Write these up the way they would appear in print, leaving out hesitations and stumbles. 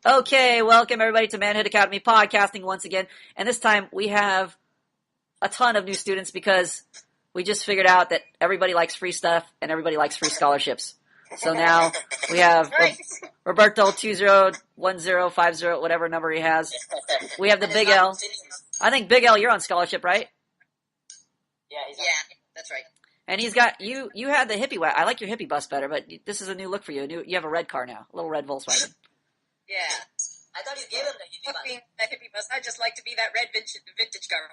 Okay, welcome everybody to Manhood Academy podcasting once again. And this time we have a ton of new students because we just figured out that everybody likes free stuff and everybody likes free scholarships. So now we have Roberto 201050, whatever number he has. We have the Big L. I think Big L, you're on scholarship, right? Yeah, that's right. And he's got you had the hippie. I like your hippie bus better, but this is a new look for you. You have a red car now, a little red Volkswagen. Yeah. I thought you gave him the hippie bus. The hippie bus. I'd just like to be that red vintage car.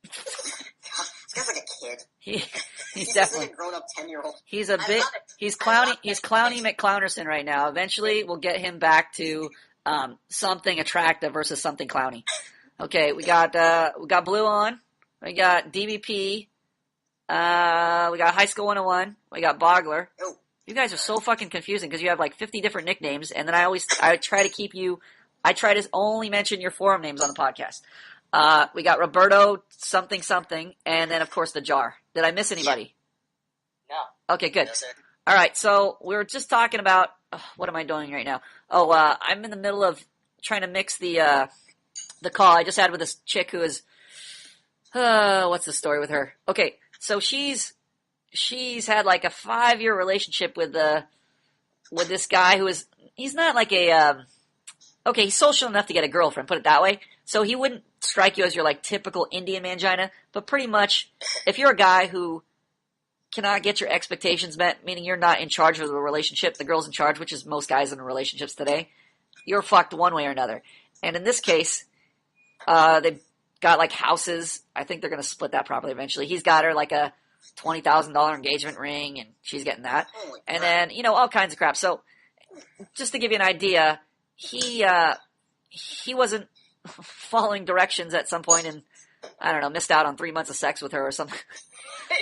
This guy's like a kid. He's definitely like a grown-up 10-year-old. He's Clowny McClownerson right now. Eventually, we'll get him back to something attractive versus something clowny. Okay, we got Blue on. We got DBP. We got High School 101. We got Bogler. Oh. You guys are so fucking confusing because you have like 50 different nicknames, and then I try to only mention your forum names on the podcast. We got Roberto something, and then of course the Jar. Did I miss anybody? No. Okay, good. No, sir. All right, so we were just talking about what am I doing right now? Oh, I'm in the middle of trying to mix the call I just had with this chick who is what's the story with her? Okay, so she's had like a 5-year relationship with this guy he's not like he's social enough to get a girlfriend, put it that way. So he wouldn't strike you as your like typical Indian mangina, but pretty much if you're a guy who cannot get your expectations met, meaning you're not in charge of the relationship, the girl's in charge, which is most guys in relationships today, you're fucked one way or another. And in this case, they've got like houses. I think they're going to split that properly eventually. He's got her like a $20,000 engagement ring, and she's getting that. And then, all kinds of crap. So just to give you an idea, he wasn't following directions at some point and, I don't know, missed out on 3 months of sex with her or something.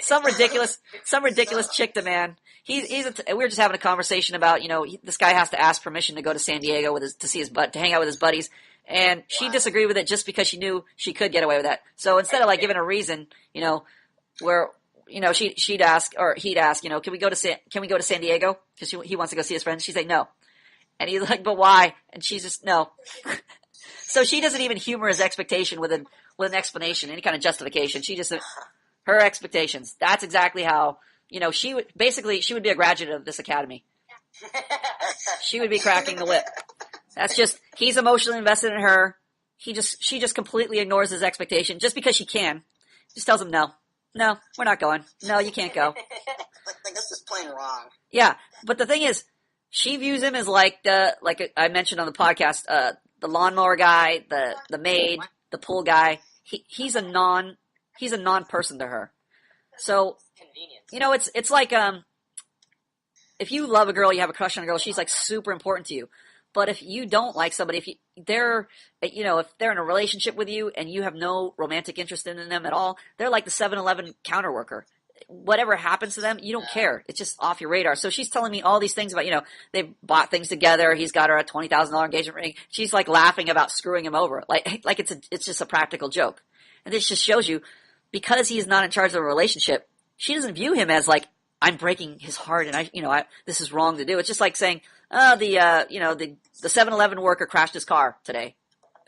some ridiculous chick demand. We were just having a conversation about, this guy has to ask permission to go to San Diego to hang out with his buddies. And she disagreed with it just because she knew she could get away with that. So instead of like giving a reason, where, he'd ask, can we go to San Diego? Because he wants to go see his friends. She's like, no. And he's like, but why? And she's just, no. So she doesn't even humor his expectation with an explanation, any kind of justification. She just, her expectations. That's exactly how, she would be a graduate of this academy. She would be cracking the whip. That's just, he's emotionally invested in her. She just completely ignores his expectation just because she can. Just tells him no, we're not going. No, you can't go. like this is plain wrong. Yeah, but the thing is, she views him as like I mentioned on the podcast, the lawnmower guy, the maid, the pool guy. He's a non-person to her. So, Convenience. It's like if you love a girl, you have a crush on a girl, she's like super important to you. But if you don't like somebody, if they're in a relationship with you and you have no romantic interest in them at all, they're like the 7-Eleven counter worker. Whatever happens to them, you don't care. It's just off your radar. So she's telling me all these things about, they've bought things together. He's got her a $20,000 engagement ring. She's like laughing about screwing him over. Like it's just a practical joke. And this just shows you, because he's not in charge of the relationship, she doesn't view him as like, I'm breaking his heart and this is wrong to do. It's just like saying, the 7-Eleven worker crashed his car today.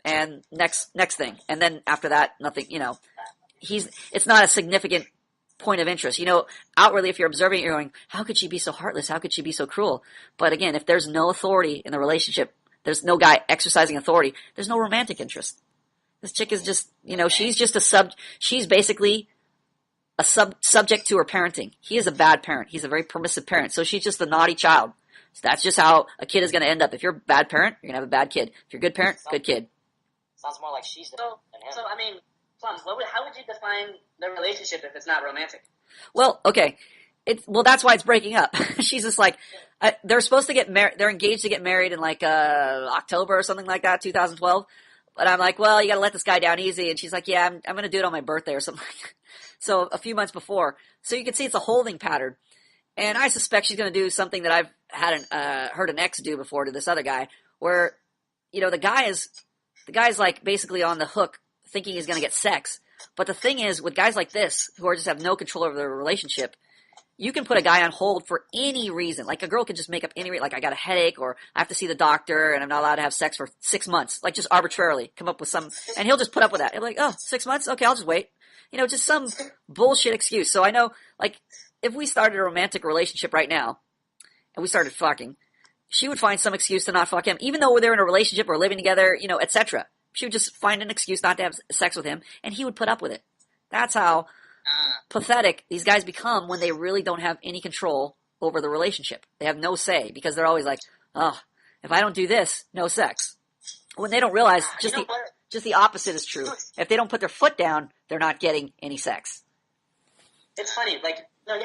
And next thing. And then after that, nothing, it's not a significant point of interest. Outwardly, if you're observing it, you're going, how could she be so heartless? How could she be so cruel? But again, if there's no authority in the relationship, there's no guy exercising authority, there's no romantic interest. This chick is just, she's basically a subject to her parenting. He is a bad parent. He's a very permissive parent. So she's just a naughty child. So that's just how a kid is going to end up. If you're a bad parent, you're going to have a bad kid. If you're a good parent, good kid. Sounds more like she's than him. So I mean, Plums, how would you define the relationship if it's not romantic? Well, okay. That's why it's breaking up. She's just like, they're supposed to get married. They're engaged to get married in like October or something like that, 2012. But I'm like, well, you got to let this guy down easy. And she's like, yeah, I'm going to do it on my birthday or something. So a few months before. So you can see it's a holding pattern. And I suspect she's going to do something that I've heard an ex do before to this other guy, where, the guy's like basically on the hook thinking he's going to get sex. But the thing is, with guys like this, who just have no control over their relationship, you can put a guy on hold for any reason. Like a girl can just make up any reason. Like I got a headache or I have to see the doctor and I'm not allowed to have sex for 6 months. Like just arbitrarily come up with some, and he'll just put up with that. He'll be like, oh, 6 months? Okay, I'll just wait. You know, just some bullshit excuse. So I know, like, if we started a romantic relationship right now and we started fucking, she would find some excuse to not fuck him, even though they're in a relationship or living together, you know, etc. She would just find an excuse not to have sex with him, and he would put up with it. That's how pathetic these guys become when they really don't have any control over the relationship. They have no say because they're always like, oh, if I don't do this, no sex. When they don't realize just the opposite is true. If they don't put their foot down, they're not getting any sex. It's funny, like, no, you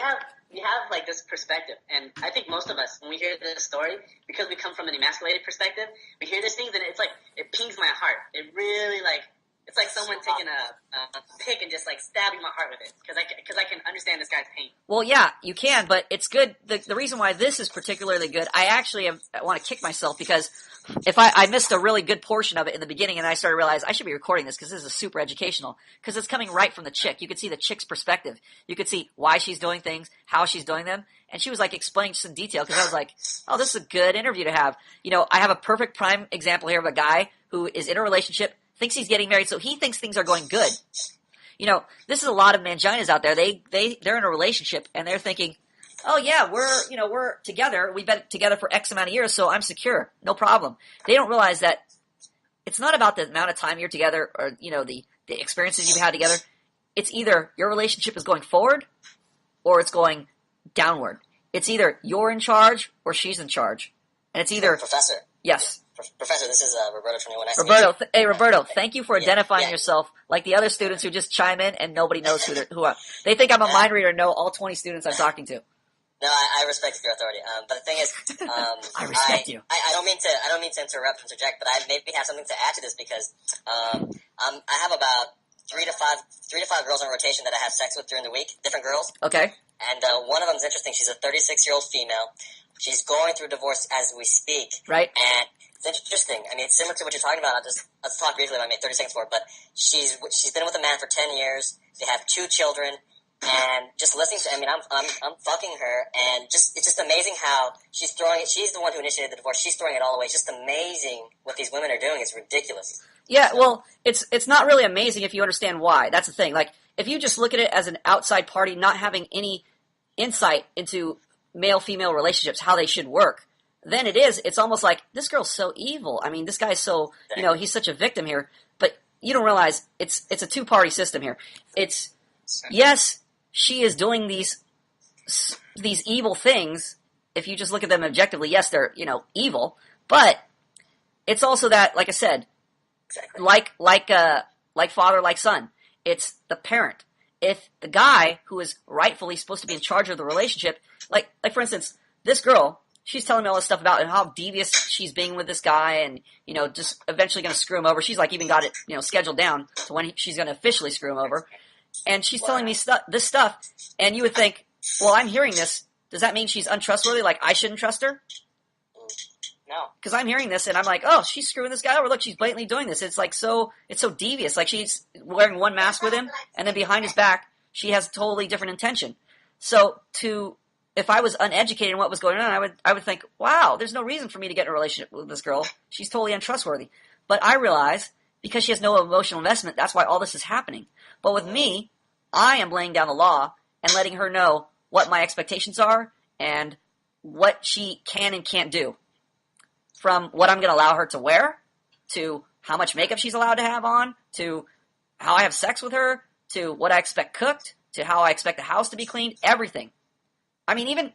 have like this perspective, and I think most of us, when we hear this story, because we come from an emasculated perspective, we hear these things and it's like, it pings my heart. It really, like, it's like someone taking a pick and just like stabbing my heart with it, because I can understand this guy's pain. Well, yeah, you can, but it's good. The reason why this is particularly good, I want to kick myself because if I missed a really good portion of it in the beginning, and I started to realize I should be recording this because this is super educational, because it's coming right from the chick. You could see the chick's perspective. You could see why she's doing things, how she's doing them, and she was like explaining just in detail, because I was like, oh, this is a good interview to have. You know, I have a perfect prime example here of a guy who is in a relationship, thinks he's getting married, so he thinks things are going good. You know, this is a lot of manginas out there. They're in a relationship and they're thinking, oh yeah, we're together. We've been together for X amount of years, so I'm secure. No problem. They don't realize that it's not about the amount of time you're together or, you know, the experiences you've had together. It's either your relationship is going forward or it's going downward. It's either you're in charge or she's in charge. And it's either... Professor. Yes. Professor, this is Roberto 21. Nice Roberto, hey Roberto, thank you for identifying yourself like the other students who just chime in and nobody knows who are. They think I'm a mind reader and know all 20 students I'm talking to. No, I respect your authority. But the thing is, I respect you. I don't mean to interject, but I maybe have something to add to this because I have about three to five girls on rotation that I have sex with during the week, different girls. Okay. And one of them is interesting. She's a 36-year-old female. She's going through divorce as we speak. Right. And it's interesting. I mean, it's similar to what you're talking about. Let's talk briefly about it. I made 30 seconds for it. But she's been with a man for 10 years. They have 2 children. And just listening to, I mean, I'm fucking her, and it's just amazing how she's throwing it. She's the one who initiated the divorce. She's throwing it all away. It's just amazing what these women are doing. It's ridiculous. Yeah, well, it's not really amazing if you understand why. That's the thing. Like, if you just look at it as an outside party, not having any insight into male-female relationships, how they should work, then it's almost like, this girl's so evil. I mean, this guy's so, you know, he's such a victim here. But you don't realize it's a two-party system here. It's, yes, she is doing these evil things. If you just look at them objectively, yes, they're, you know, evil. But it's also that, like I said, Exactly. like father, like son. It's the parent. If the guy who is rightfully supposed to be in charge of the relationship, like for instance, this girl, she's telling me all this stuff about how devious she's being with this guy, and you know, just eventually going to screw him over. She's like even got it, you know, scheduled down to when she's going to officially screw him over. And she's telling me this stuff, and you would think, well, I'm hearing this. Does that mean she's untrustworthy? Like I shouldn't trust her? No. Because I'm hearing this, and I'm like, oh, she's screwing this guy over. Look, she's blatantly doing this. It's like it's so devious. Like she's wearing one mask with him, and then behind his back, she has a totally different intention. So if I was uneducated in what was going on, I would think, wow, there's no reason for me to get in a relationship with this girl. She's totally untrustworthy. But I realize, because she has no emotional investment, that's why all this is happening. But with me, I am laying down the law and letting her know what my expectations are and what she can and can't do. From what I'm going to allow her to wear, to how much makeup she's allowed to have on, to how I have sex with her, to what I expect cooked, to how I expect the house to be cleaned, everything. I mean, even,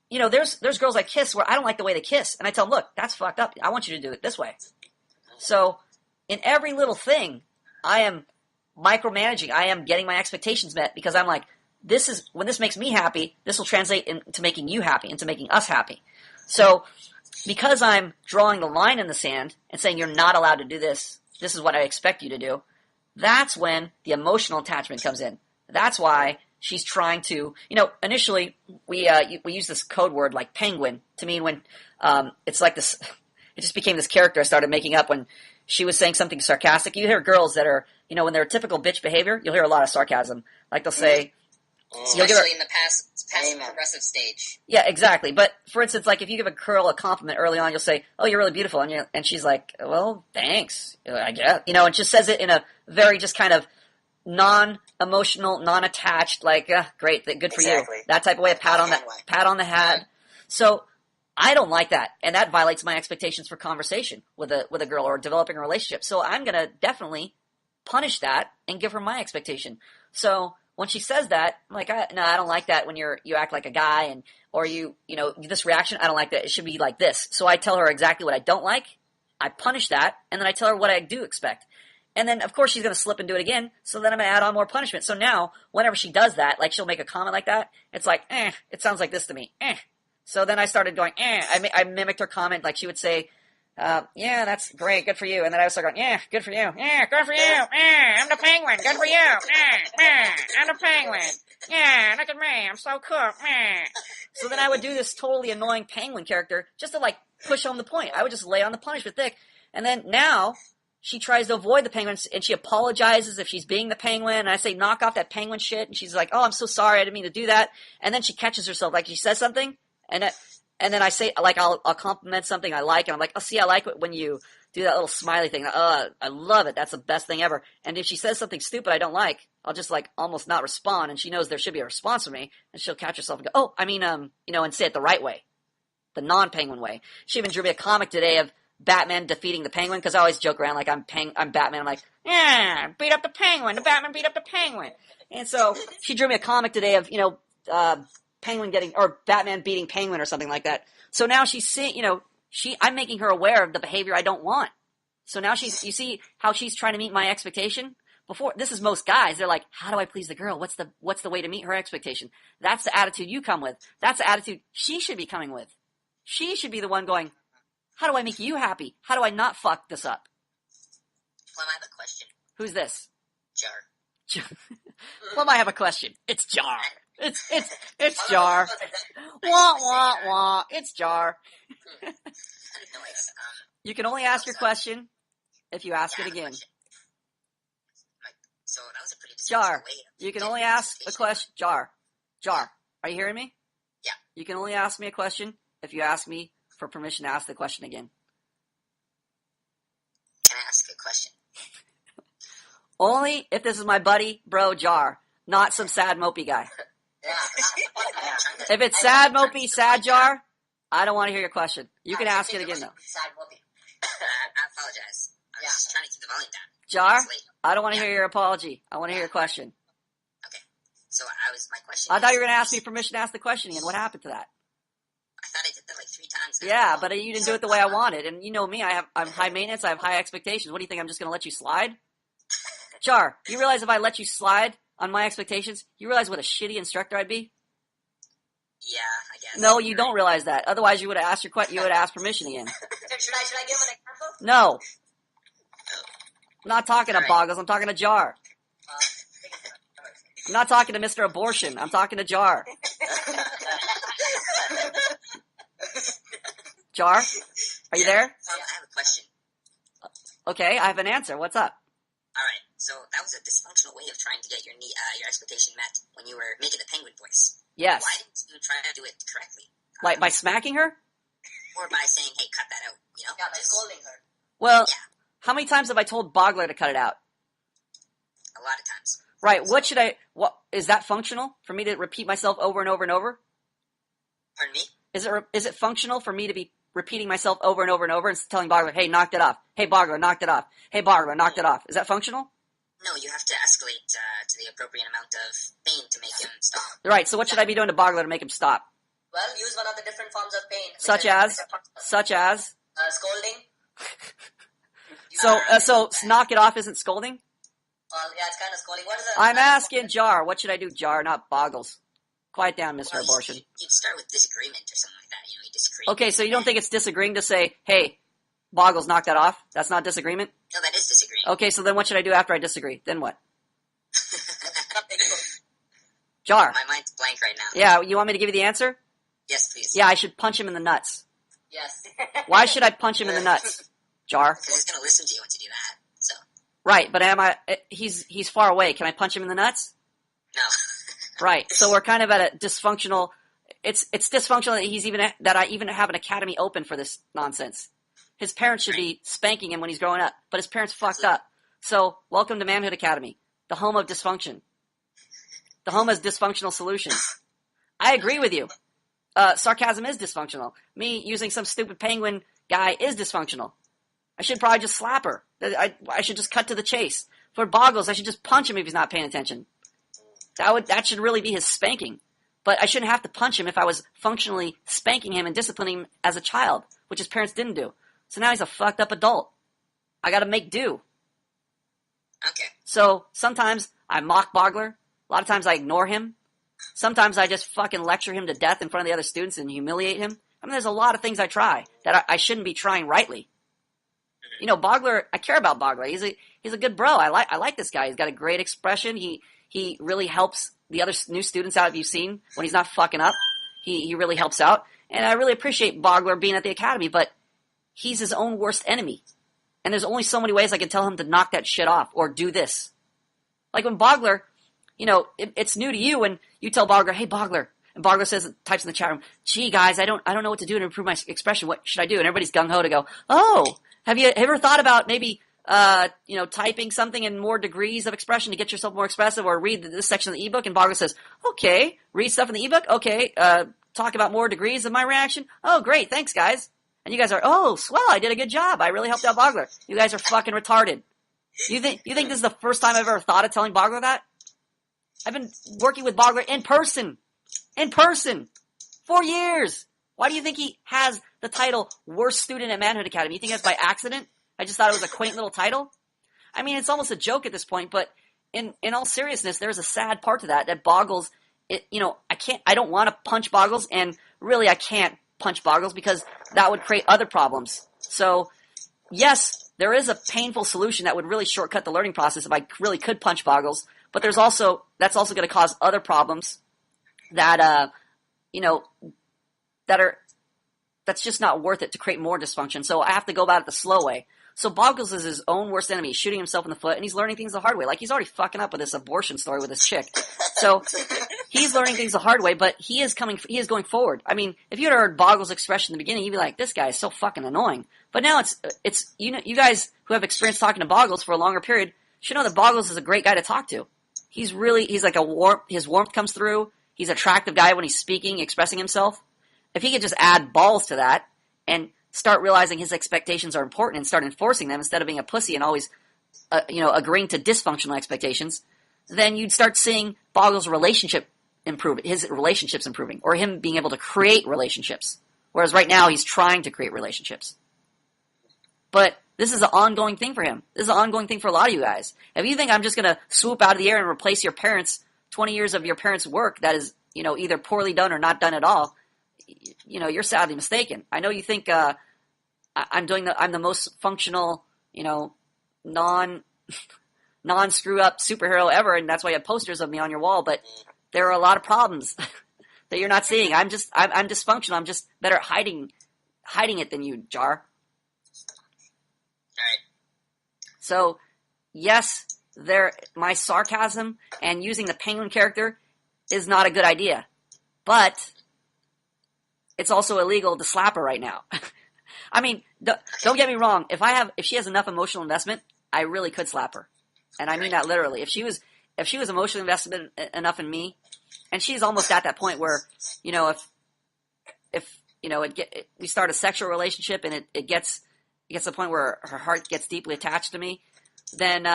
you know, there's girls I kiss where I don't like the way they kiss. And I tell them, look, that's fucked up. I want you to do it this way. So in every little thing, I am micromanaging. I am getting my expectations met because I'm like, when this makes me happy, this will translate into making you happy, into making us happy. So because I'm drawing the line in the sand and saying you're not allowed to do this, this is what I expect you to do, that's when the emotional attachment comes in. That's why she's trying to, you know, initially we use this code word like penguin to mean when it's like this, it just became this character I started making up when she was saying something sarcastic. You hear girls that are, you know, when they're typical bitch behavior, you'll hear a lot of sarcasm. Like they'll say, You'll give her, Especially in the past progressive stage. yeah, exactly. But for instance, like if you give a girl a compliment early on, you'll say, "Oh, you're really beautiful," and she's like, "Well, thanks, I guess," and just says it in a very just kind of non-emotional, non-attached, like, great, good for you, that type of way, a pat on the head. So I don't like that, and that violates my expectations for conversation with a girl or developing a relationship. So I'm gonna definitely punish that and give her my expectation. So when she says that, I'm like, no, I don't like that when you act like a guy or this reaction, I don't like that. It should be like this. So I tell her exactly what I don't like. I punish that, and then I tell her what I do expect. And then, of course, she's going to slip and do it again, so then I'm going to add on more punishment. So now, whenever she does that, like she'll make a comment like that, it's like, it sounds like this to me, So then I started going, I mimicked her comment, like she would say, yeah, that's great, good for you. And then I would start going, yeah, good for you, yeah, good for you, I'm the penguin, good for you, I'm the penguin, yeah, look at me, I'm so cool, So then I would do this totally annoying penguin character just to like push home the point. I would just lay on the punishment thick. And then now she tries to avoid the penguins, and she apologizes if she's being the penguin, and I say, knock off that penguin shit, and she's like, oh, I'm so sorry, I didn't mean to do that. And then she catches herself, like she says something, and then I say, like, I'll compliment something I like, and I'm like, oh, see, I like it when you do that little smiley thing. I love it. That's the best thing ever. And if she says something stupid I don't like, I'll just, like, almost not respond, and she knows there should be a response from me, and she'll catch herself and go, oh, I mean, and say it the right way, the non-penguin way. She even drew me a comic today of Batman defeating the Penguin, because I always joke around like I'm Batman. I'm like, yeah, beat up the Penguin. The Batman beat up the Penguin. And so she drew me a comic today of, Penguin or Batman beating Penguin or something like that. So now she's seeing, I'm making her aware of the behavior I don't want. So now you see how she's trying to meet my expectation? Before, this is most guys. They're like, how do I please the girl? What's the way to meet her expectation? That's the attitude you come with. That's the attitude she should be coming with. She should be the one going, how do I make you happy? How do I not fuck this up? Plum, I have a question. Who's this? Jar. Plum, I have a question. It's Jar. It's Jar. Wah, wah, wah. It's Jar. You can only ask your question if you ask it again. So that was a pretty Jar. You can only ask a question. Jar. Are you hearing me? Yeah. You can only ask me a question if you ask me for permission to ask the question again. Can I ask a question? Only if this is my buddy, bro, Jar, not some sad, mopey guy. If it's sad, mopey, sad Jar, I don't want to hear your question. You can ask it again, though. Sad whoopee. I apologize. I was just trying to keep the volume down. Jar, I don't want to hear your apology. I want to hear your question. Okay. So my question I thought you were going to ask me permission to ask the question again. What happened to that? I thought I did that like 3 times now. Yeah, but you didn't do it the way I wanted. And you know me, I'm high maintenance, I have high expectations. What do you think, I'm just going to let you slide? Jar, you realize if I let you slide on my expectations, you realize what a shitty instructor I'd be? Yeah, I guess. No, you don't realize that. Otherwise, you would have asked you would have asked permission again. Should I give him an example? No. I'm not talking to Boggles. I'm talking to Jar. I'm not talking to Mr. Abortion. I'm talking to Jar. Jar, are you there? I have a question. Okay, I have an answer. What's up? All right. So that was a dysfunctional way of trying to get your expectation met when you were making the penguin voice. Yes. Why didn't you try to do it correctly? Like by smacking her? Or by saying, hey, cut that out, Yeah, by scolding her. Well, how many times have I told Bogler to cut it out? A lot of times. Right, what is that functional for me to repeat myself over and over and over? Pardon me? Is it functional for me to be repeating myself over and over and over and telling Bogler, hey, knocked it off. Hey, Bogler, knocked it off. Hey, Bogler, knocked it off. Is that functional? No, you have to escalate to the appropriate amount of pain to make him stop. Right, so what should I be doing to Bogler to make him stop? Well, use one of the different forms of pain. Such as? Scolding. So knock it off isn't scolding? Well, yeah, it's kind of scolding. What is it? I'm asking Jar. What should I do, Jar, not Boggles? Quiet down, Mr. Abortion. You'd start with disagreement or something like that. You disagree. Okay, so you don't think it's disagreeing to say, hey, Boggles, knock that off? That's not disagreement? No, that is disagreeing. Okay, so then what should I do after I disagree? Then what? Jar. My mind's blank right now. Yeah, you want me to give you the answer? Yes, please. Yeah, I should punch him in the nuts. Yes. Why should I punch him in the nuts, Jar? Because he's going to listen to you once you do that. So. Right, but he's far away. Can I punch him in the nuts? No. Right. So we're kind of at a dysfunctional. It's dysfunctional that I even have an academy open for this nonsense. His parents should be spanking him when he's growing up, but his parents fucked up. So welcome to Manhood Academy, the home of dysfunction. The home has dysfunctional solutions. I agree with you. Sarcasm is dysfunctional. Me using some stupid penguin guy is dysfunctional. I should probably just slap her. I should just cut to the chase. For Boggles, I should just punch him if he's not paying attention. That should really be his spanking. But I shouldn't have to punch him if I was functionally spanking him and disciplining him as a child, which his parents didn't do. So now he's a fucked up adult. I gotta make do. Okay. So sometimes I mock Bogler. A lot of times I ignore him. Sometimes I just fucking lecture him to death in front of the other students and humiliate him. I mean, there's a lot of things I try that I shouldn't be trying rightly. You know, Bogler, I care about Bogler. He's a good bro. I like this guy. He's got a great expression. He really helps the other new students out. If you've seen when he's not fucking up, he really helps out. And I really appreciate Bogler being at the academy, but he's his own worst enemy. And there's only so many ways I can tell him to knock that shit off or do this. Like when Bogler, you know, it's new to you when you tell Bogler, hey Bogler, and Bogler types in the chat room, gee guys, I don't know what to do to improve my expression. What should I do? And everybody's gung ho to go, oh, have you ever thought about maybe, typing something in more degrees of expression to get yourself more expressive, or read this section of the ebook? And Bogler says, okay, read stuff in the ebook. Okay. Talk about more degrees of my reaction. Oh, great. Thanks guys. And you guys are, oh, swell. I did a good job. I really helped out Bogler. You guys are fucking retarded. You think this is the first time I've ever thought of telling Bogler that? I've been working with Bogler in person for years. Why do you think he has the title worst student at Manhood Academy? You think that's by accident? I just thought it was a quaint little title. I mean, it's almost a joke at this point, but in all seriousness, there's a sad part to that Boggles, I don't want to punch Boggles, and really I can't punch Boggles because that would create other problems. So, yes, there is a painful solution that would really shortcut the learning process if I really could punch Boggles, but that's also going to cause other problems that, that's just not worth it to create more dysfunction. So I have to go about it the slow way. So Boggles is his own worst enemy. He's shooting himself in the foot, and he's learning things the hard way. Like, he's already fucking up with this abortion story with this chick. So he's learning things the hard way, but he is going forward. I mean, if you had heard Boggles' expression in the beginning, you'd be like, this guy is so fucking annoying. But now it's you guys who have experience talking to Boggles for a longer period should know that Boggles is a great guy to talk to. He's like his warmth comes through. He's an attractive guy when he's speaking, expressing himself. If he could just add balls to that and start realizing his expectations are important and start enforcing them instead of being a pussy and always, agreeing to dysfunctional expectations, then you'd start seeing Boggles' relationship improve, his relationships improving, or him being able to create relationships. Whereas right now he's trying to create relationships. But this is an ongoing thing for him. This is an ongoing thing for a lot of you guys. If you think I'm just going to swoop out of the air and replace your parents, 20 years of your parents' work that is, either poorly done or not done at all, you're sadly mistaken. I know you think I'm the most functional, non screw up superhero ever, and that's why you have posters of me on your wall. But there are a lot of problems that you're not seeing. I'm dysfunctional. I'm just better at hiding it than you, Jar. Alright. So, yes, my sarcasm and using the penguin character is not a good idea, but it's also illegal to slap her right now. I mean, don't get me wrong. If she has enough emotional investment, I really could slap her, and I mean that literally. If she was emotionally invested enough in me, and she's almost at that point where, if we start a sexual relationship and it gets to the point where her heart gets deeply attached to me, then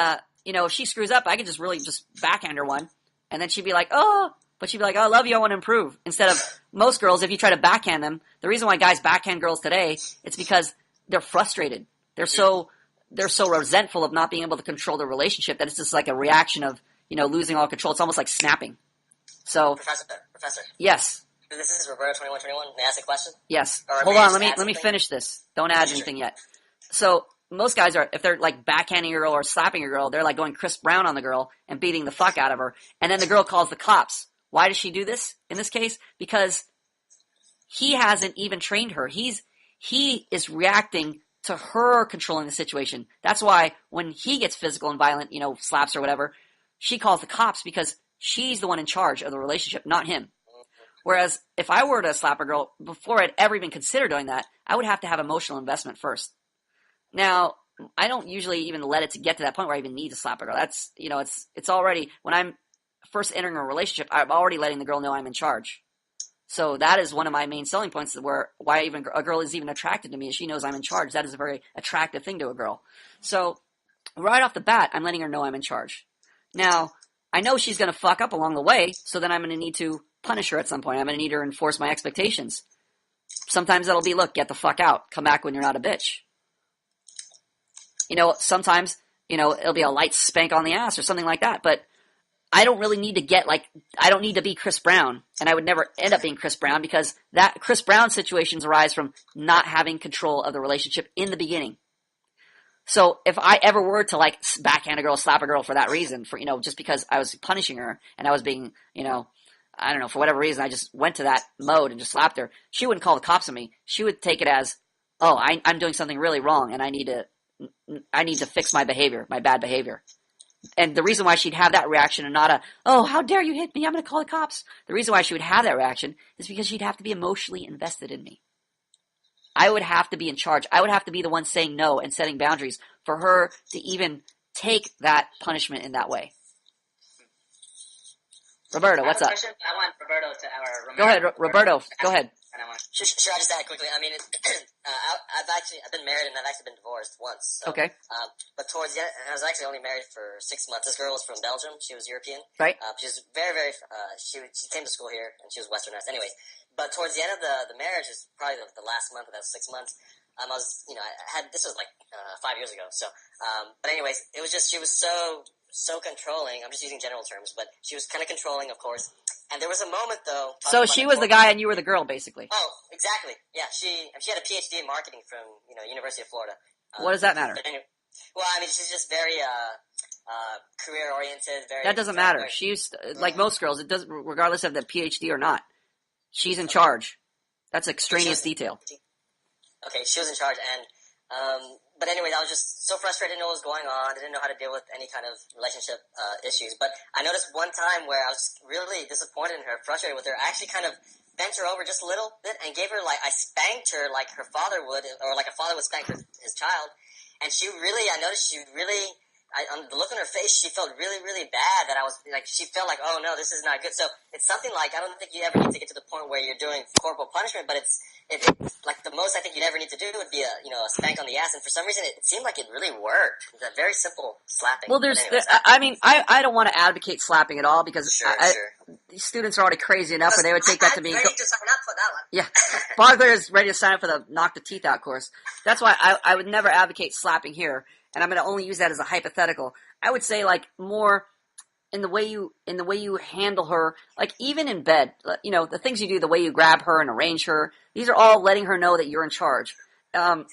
if she screws up, I could just really just backhand her one, and then she'd be like, oh. But she'd be like, oh, I love you, I want to improve. Instead of most girls, if you try to backhand them, the reason why guys backhand girls today, it's because they're frustrated. They're so resentful of not being able to control their relationship that it's just like a reaction of, losing all control. It's almost like snapping. So, Professor. Yes. This is Roberto 2121. May I ask a question? Yes. Or Hold may I on, just let add me something? finish this. Don't add anything yet. So, most guys if they're like backhanding a girl or slapping a girl, they're like going Chris Brown on the girl and beating the fuck out of her. And then the girl calls the cops. Why does she do this in this case? Because he hasn't even trained her. He is reacting to her controlling the situation. That's why when he gets physical and violent, slaps or whatever, she calls the cops because She's the one in charge of the relationship, not him. Whereas if I were to slap a girl, before I'd ever even consider doing that, I would have to have emotional investment first. Now, I don't usually even let it to get to that point where I even need to slap a girl. That's, it's already, when I'm first entering a relationship, I'm already letting the girl know I'm in charge. So that is one of my main selling points why even a girl is even attracted to me is she knows I'm in charge. That is a very attractive thing to a girl. So right off the bat, I'm letting her know I'm in charge. Now, I know she's going to fuck up along the way, so then I'm going to need to punish her at some point. I'm going to need her to enforce my expectations. Sometimes that'll be, look, get the fuck out. Come back when you're not a bitch. Sometimes, it'll be a light spank on the ass or something like that. But I don't really need to I don't need to be Chris Brown. And I would never end up being Chris Brown because that Chris Brown situations arise from not having control of the relationship in the beginning. So if I ever were to backhand a girl, slap a girl for that reason, just because I was punishing her and I was being, I don't know, for whatever reason, I just went to that mode and just slapped her, she wouldn't call the cops on me. She would take it as, oh, I'm doing something really wrong and I need to fix my behavior, my bad behavior. And the reason why she'd have that reaction and not oh, how dare you hit me, I'm going to call the cops. The reason why she would have that reaction is because she'd have to be emotionally invested in me. I would have to be in charge. I would have to be the one saying no and setting boundaries for her to even take that punishment in that way. Roberto, what's up? I want Roberto to Go ahead, Roberto. Go ahead. Sure, I'll just add quickly. I mean, I've been married and I've actually been divorced once. So, okay. But towards the end, I was actually only married for 6 months. This girl was from Belgium. She was European. Right. She was very, very, she came to school here and she was Westernized. Anyways, but towards the end of the marriage, is probably the last month of that 6 months, I was, this was 5 years ago. So, but anyways, it was just, she was so controlling. I'm just using general terms, but she was kind of controlling, of course. And there was a moment, though. So she was the guy and you were the girl, basically. Oh, exactly. Yeah, she had a PhD in marketing from University of Florida. What does that matter? Anyway, well, I mean, she's just very career oriented. That doesn't matter. She's like most girls. It doesn't, regardless of the PhD or not. She's in charge. That's extraneous detail. Okay, she was in charge, and but anyway, I was just so frustrated. Didn't know what was going on. Didn't know how to deal with any kind of relationship issues. But I noticed one time where I was really disappointed in her, frustrated with her. I actually kind of bent her over just a little bit and gave her I spanked her like her father would, or like a father would spank his child. And I noticed she really, on the look on her face, she felt really, really bad that I was she felt like, oh no, this is not good. So it's something I don't think you ever need to get to the point where you're doing corporal punishment, but it's the most I think you'd ever need to do would be a spank on the ass. And for some reason, it seemed like it really worked. It's a very simple slapping. Well, I don't want to advocate slapping at all because sure. These students are already crazy enough, and they would take that to be. I'm ready to sign up for that one. Yeah, Bogler is ready to sign up for the knock the teeth out course. That's why I would never advocate slapping here, and I'm going to only use that as a hypothetical. I would say more in the way you handle her, even in bed, the things you do, the way you grab her and arrange her, these are all letting her know that you're in charge. Exactly.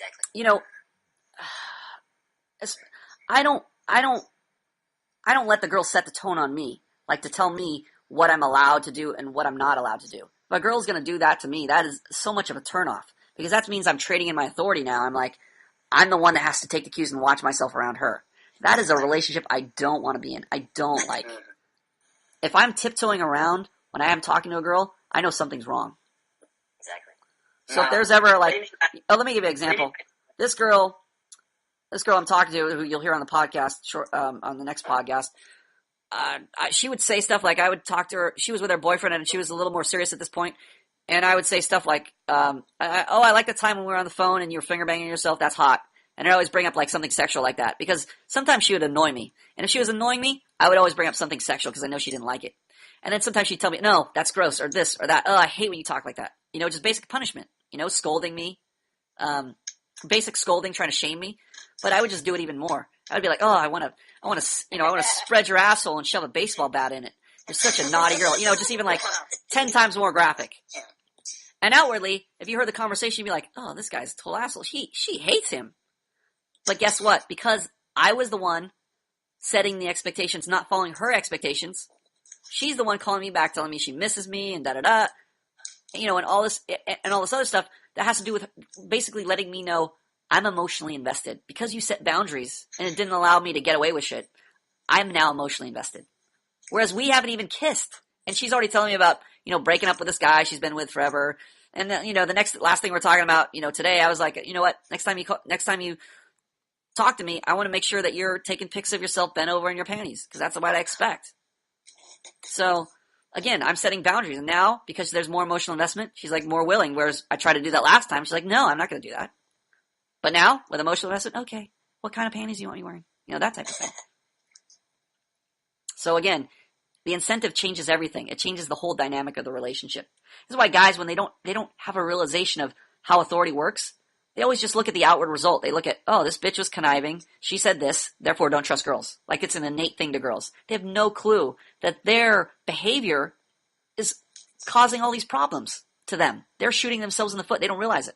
I don't let the girl set the tone on me, to tell me what I'm allowed to do and what I'm not allowed to do. If a girl's going to do that to me, that is so much of a turnoff because that means I'm trading in my authority now. I'm the one that has to take the cues and watch myself around her. That is a relationship I don't want to be in. I don't like. If I'm tiptoeing around when I am talking to a girl, I know something's wrong. Exactly. So if there's ever let me give you an example. This girl I'm talking to, who you'll hear on the podcast, on the next podcast, she would say stuff I would talk to her. She was with her boyfriend and she was a little more serious at this point. And I would say stuff I like the time when we were on the phone and you were finger banging yourself. That's hot. And I'd always bring up something sexual like that because sometimes she would annoy me. And if she was annoying me, I would always bring up something sexual because I know she didn't like it. And then sometimes she'd tell me, no, that's gross, or this, or that. Oh, I hate when you talk like that. Just basic punishment. Scolding me. Basic scolding, trying to shame me. But I would just do it even more. I would be like, oh, I want to spread your asshole and shove a baseball bat in it. You're such a naughty girl. Just even 10 times more graphic. And outwardly, if you heard the conversation, you'd be like, oh, this guy's a total asshole. She hates him. But guess what? Because I was the one setting the expectations, not following her expectations, she's the one calling me back, telling me she misses me and da-da-da. And all this other stuff that has to do with basically letting me know I'm emotionally invested. Because you set boundaries and it didn't allow me to get away with shit, I'm now emotionally invested. Whereas we haven't even kissed. And she's already telling me about, breaking up with this guy she's been with forever. And the last thing we're talking about, today, I was like, you know what? Next time you talk to me, I want to make sure that you're taking pics of yourself bent over in your panties, because that's what I expect. So again, I'm setting boundaries. And now, because there's more emotional investment, she's like more willing. Whereas I tried to do that last time. She's like, no, I'm not going to do that. But now, with emotional investment, okay, what kind of panties do you want me wearing? That type of thing. So again, the incentive changes everything. It changes the whole dynamic of the relationship. This is why guys, when they don't have a realization of how authority works, they always just look at the outward result. They look at, oh, this bitch was conniving. She said this, therefore don't trust girls. Like it's an innate thing to girls. They have no clue that their behavior is causing all these problems to them. They're shooting themselves in the foot. They don't realize it.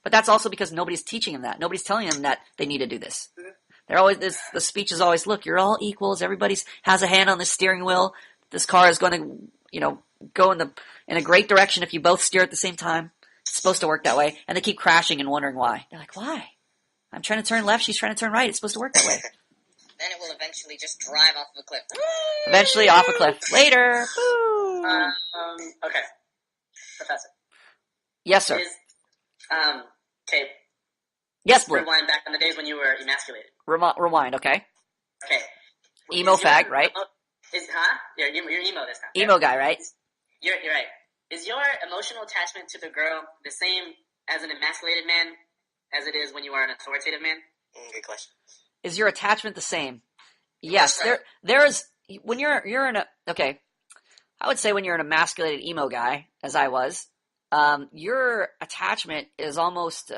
But that's also because nobody's teaching them that. Nobody's telling them that they need to do this. They're always the speech is always, look, you're all equals. Everybody has a hand on the steering wheel. This car is going to, go in a great direction if you both steer at the same time. It's supposed to work that way. And they keep crashing and wondering why. They're like, why? I'm trying to turn left. She's trying to turn right. It's supposed to work that way. Then it will eventually just drive off of a cliff. Eventually off a cliff. Later. Okay. Professor. Yes, sir. Okay. Yes, Blue. Rewind back on the days when you were emasculated. Rewind, okay. Okay. Emo fag, right? You're emo this time. Emo guy, right? You're right. Is your emotional attachment to the girl the same as an emasculated man as it is when you are an authoritative man? Good question. Is your attachment the same? Yes. There is, when you're in a, okay, I would say when you're an emasculated emo guy, as I was, your attachment is almost,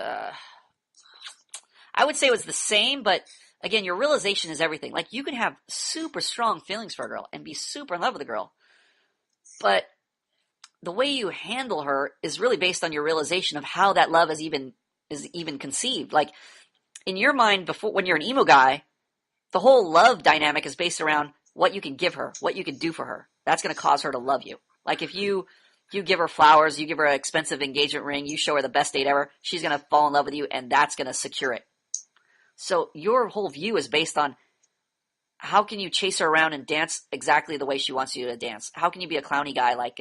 I would say it was the same, but again, your realization is everything. Like, you can have super strong feelings for a girl and be super in love with a girl, but the way you handle her is really based on your realization of how that love is even conceived. Like, in your mind, before, when you're an emo guy, the whole love dynamic is based around what you can give her, what you can do for her. That's going to cause her to love you. Like, if you give her flowers, you give her an expensive engagement ring, you show her the best date ever, she's going to fall in love with you, and that's going to secure it. So your whole view is based on how can you chase her around and dance exactly the way she wants you to dance? How can you be a clowny guy like,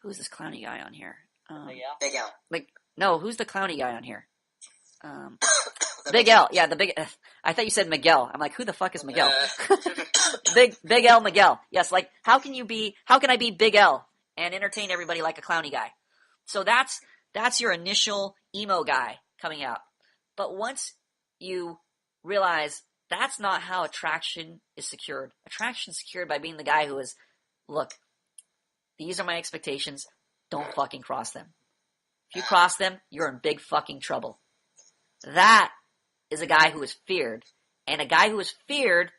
who's this clowny guy on here? Big Al. No, who's the clowny guy on here? Big L. Yeah, I thought you said Miguel. I'm like, who the fuck is Miguel? Big L Miguel. Yes, like, how can I be Big L and entertain everybody like a clowny guy? So that's your initial emo guy coming out. But once you realize that's not how attraction is secured. Attraction is secured by being the guy who is, look, these are my expectations. Don't fucking cross them. If you cross them, you're in big fucking trouble. That is a guy who is feared. And a guy who is feared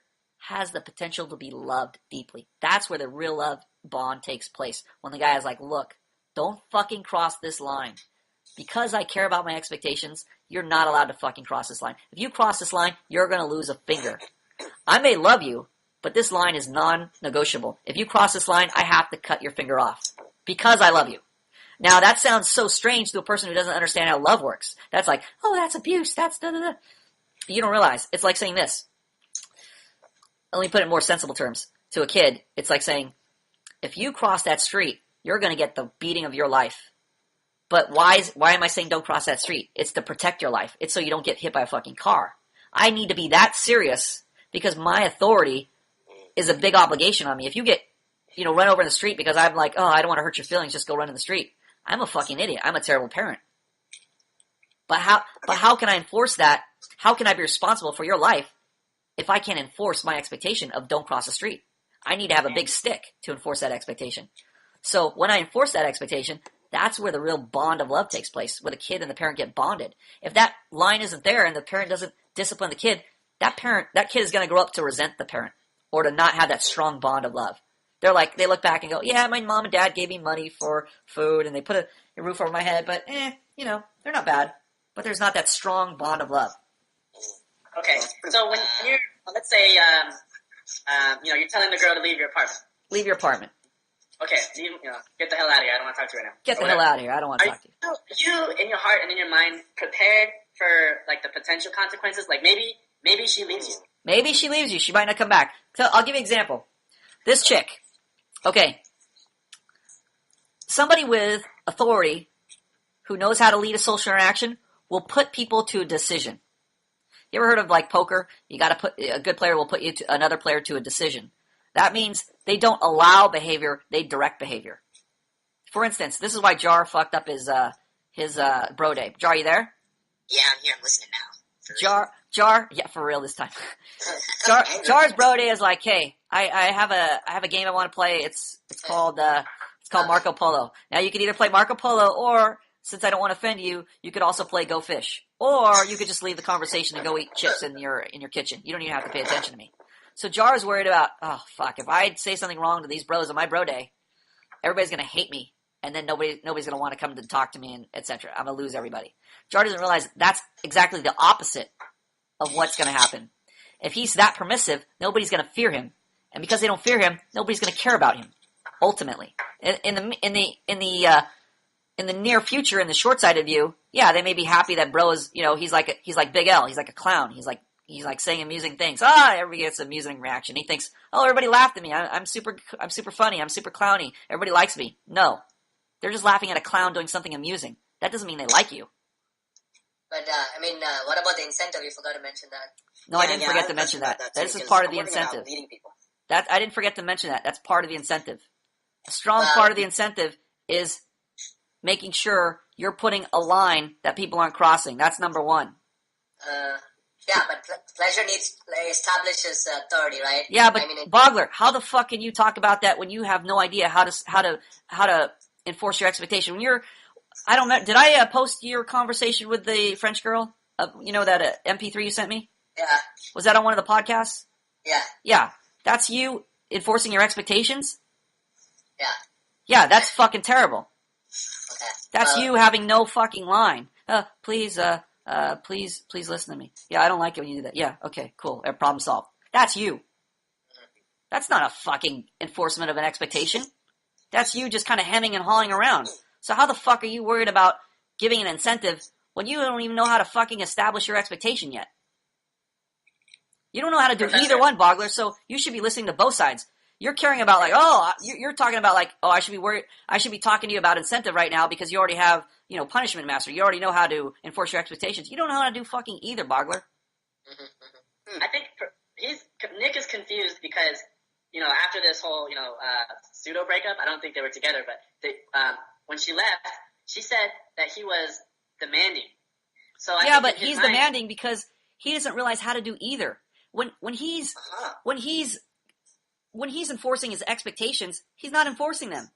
has the potential to be loved deeply. That's where the real love bond takes place. When the guy is like, look, don't fucking cross this line. Because I care about my expectations, you're not allowed to fucking cross this line. If you cross this line, you're going to lose a finger. I may love you, but this line is non-negotiable. If you cross this line, I have to cut your finger off. Because I love you. Now, that sounds so strange to a person who doesn't understand how love works. That's like, oh, that's abuse, that's da-da-da. You don't realize. It's like saying this. Let me put it in more sensible terms. To a kid, it's like saying, if you cross that street, you're going to get the beating of your life. But why am I saying don't cross that street? It's to protect your life. It's so you don't get hit by a fucking car. I need to be that serious because my authority is a big obligation on me. If you get, run over in the street because I'm like, oh, I don't want to hurt your feelings, just go run in the street. I'm a fucking idiot. I'm a terrible parent. But how can I enforce that? How can I be responsible for your life if I can't enforce my expectation of don't cross the street? I need to have a big stick to enforce that expectation. So when I enforce that expectation, that's where the real bond of love takes place, where the kid and the parent get bonded. If that line isn't there and the parent doesn't discipline the kid, that kid is going to grow up to resent the parent or to not have that strong bond of love. They look back and go, yeah, my mom and dad gave me money for food and they put a roof over my head, but they're not bad. But there's not that strong bond of love. Okay, so when you're, let's say, you're telling the girl to leave your apartment. Leave your apartment. Okay, get the hell out of here. I don't want to talk to you right now. Get the hell out of here. I don't want to talk to you. Are you, in your heart and in your mind, prepared for, like, the potential consequences? Like, maybe she leaves you. Maybe she leaves you. She might not come back. So I'll give you an example. This chick. Okay. Somebody with authority who knows how to lead a social interaction will put people to a decision. You ever heard of like poker? You got to put a good player will put you to another player to a decision. That means they don't allow behavior; they direct behavior. For instance, this is why Jar fucked up his bro day. Jar, you there? Yeah, I'm here. I'm listening now. Jar, yeah, for real this time. Jar's bro day is like, hey, I have a game I want to play. It's called Marco Polo. Now you can either play Marco Polo, or since I don't want to offend you, you could also play Go Fish, or you could just leave the conversation and go eat chips in your kitchen. You don't even have to pay attention to me. So Jar is worried about, oh fuck, if I say something wrong to these bros on my bro day, everybody's gonna hate me, and then nobody's gonna want to come to talk to me, and etc. I'm gonna lose everybody. Jar doesn't realize that's exactly the opposite of what's gonna happen. If he's that permissive, nobody's gonna fear him, and because they don't fear him, nobody's gonna care about him. Ultimately, in the near future, in the short-sighted view, yeah, they may be happy that bro is, he's like Big L, he's like a clown, he's like saying amusing things. Everybody gets an amusing reaction. He thinks, everybody laughed at me. I'm super funny. I'm super clowny. Everybody likes me. No, they're just laughing at a clown doing something amusing. That doesn't mean they like you. But what about the incentive? You forgot to mention that. No, I didn't forget to mention that. This is part of the incentive. I didn't forget to mention that. That's part of the incentive. A strong part of the incentive is making sure you're putting a line that people aren't crossing. That's number one. Yeah, but pleasure establishes authority, right? Yeah, but Bogler, how the fuck can you talk about that when you have no idea how to enforce your expectation? I don't know. Did I post your conversation with the French girl? That MP3 you sent me? Yeah. Was that on one of the podcasts? Yeah. Yeah. That's you enforcing your expectations? Yeah. Yeah, that's fucking terrible. Okay. That's you having no fucking line. Please listen to me. Yeah, I don't like it when you do that. Yeah, okay, cool. Problem solved. That's you. That's not a fucking enforcement of an expectation. That's you just kind of hemming and hawing around. So how the fuck are you worried about giving an incentive when you don't even know how to fucking establish your expectation yet? You don't know how to do either one, Bogler, so you should be listening to both sides. You're caring about you're talking about I should be worried. I should be talking to you about incentive right now because you already have, punishment master. You already know how to enforce your expectations. You don't know how to do fucking either, Bogler. I think Nick is confused because, after this whole, pseudo breakup, I don't think they were together, but when she left, she said that he was demanding. So but he's demanding because he doesn't realize how to do either. When he's enforcing his expectations, he's not enforcing them.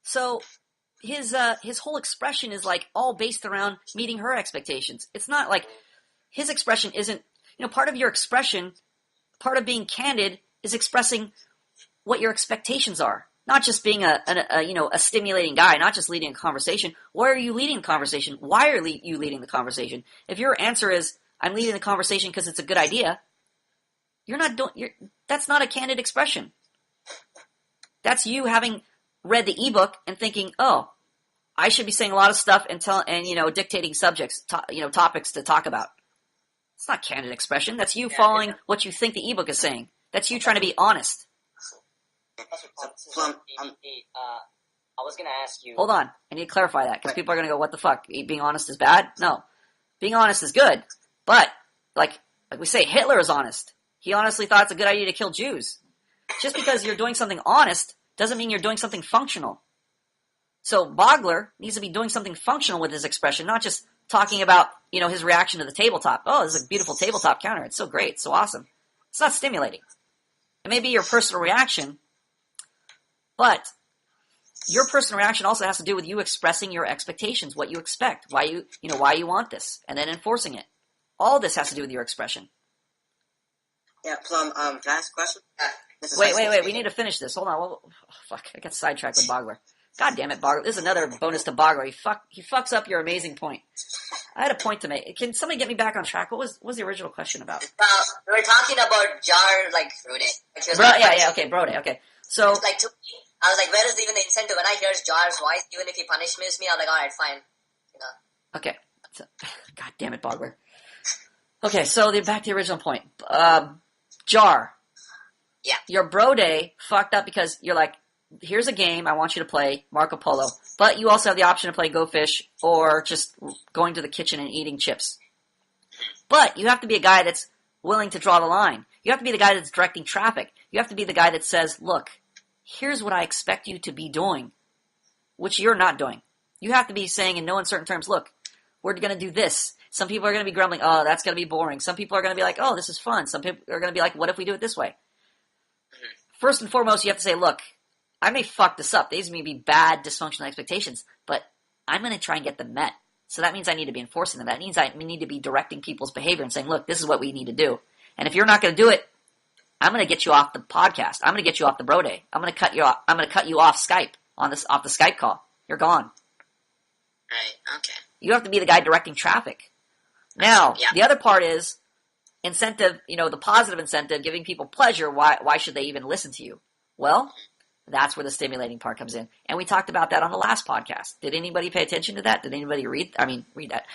So his whole expression is all based around meeting her expectations. It's not like his expression isn't, part of your expression, part of being candid is expressing what your expectations are. Not just being a stimulating guy, not just leading a conversation. Why are you leading a conversation? Why are you leading the conversation? If your answer is, I'm leading the conversation because it's a good idea, that's not a candid expression. That's you having read the ebook and thinking, I should be saying a lot of stuff and dictating subjects, topics to talk about. It's not candid expression. That's you following what you think the ebook is saying. That's you trying to be honest. I was going to ask you. Hold on. I need to clarify that because people are going to go, what the fuck? Being honest is bad? No. Being honest is good. But, like we say, Hitler is honest. He honestly thought it's a good idea to kill Jews. Just because you're doing something honest doesn't mean you're doing something functional. So Bogler needs to be doing something functional with his expression, not just talking about, his reaction to the tabletop. Oh, this is a beautiful tabletop counter. It's so great. It's so awesome. It's not stimulating. It may be your personal reaction, but your personal reaction also has to do with you expressing your expectations, what you expect, why you want this, and then enforcing it. All this has to do with your expression. Yeah, Plum, can I ask a question? Wait, we need to finish this. Hold on. Oh, fuck, I got sidetracked with Bogler. God damn it, Bogler. This is another bonus to Bogler. He fucks up your amazing point. I had a point to make. Can somebody get me back on track? What was the original question about? We were talking about Jar, Brode. Okay, Brode, okay. So, I was like, where is even the incentive? When I hear Jar's voice, even if he punishes me, I'm like, alright, fine. Okay. So, God damn it, Bogler. Okay, so back to the original point. Jar. Yeah. Your bro day fucked up because you're like, here's a game I want you to play, Marco Polo, but you also have the option to play Go Fish or just going to the kitchen and eating chips. But you have to be a guy that's willing to draw the line. You have to be the guy that's directing traffic. You have to be the guy that says, look, here's what I expect you to be doing, which you're not doing. You have to be saying in no uncertain terms, look, we're going to do this. Some people are going to be grumbling, oh, that's going to be boring. Some people are going to be like, oh, this is fun. Some people are going to be like, what if we do it this way? First and foremost, you have to say, look, I may fuck this up. These may be bad, dysfunctional expectations, but I'm going to try and get them met. So that means I need to be enforcing them. That means I need to be directing people's behavior and saying, look, this is what we need to do. And if you're not going to do it, I'm going to get you off the podcast. I'm going to get you off the bro day. I'm going to cut you off. I'm going to cut you off Skype off the Skype call. You're gone. Right. Okay. You have to be the guy directing traffic. Now, the other part is incentive, the positive incentive, giving people pleasure. Why should they even listen to you? Well, that's where the stimulating part comes in. And we talked about that on the last podcast. Did anybody pay attention to that? Did anybody read that?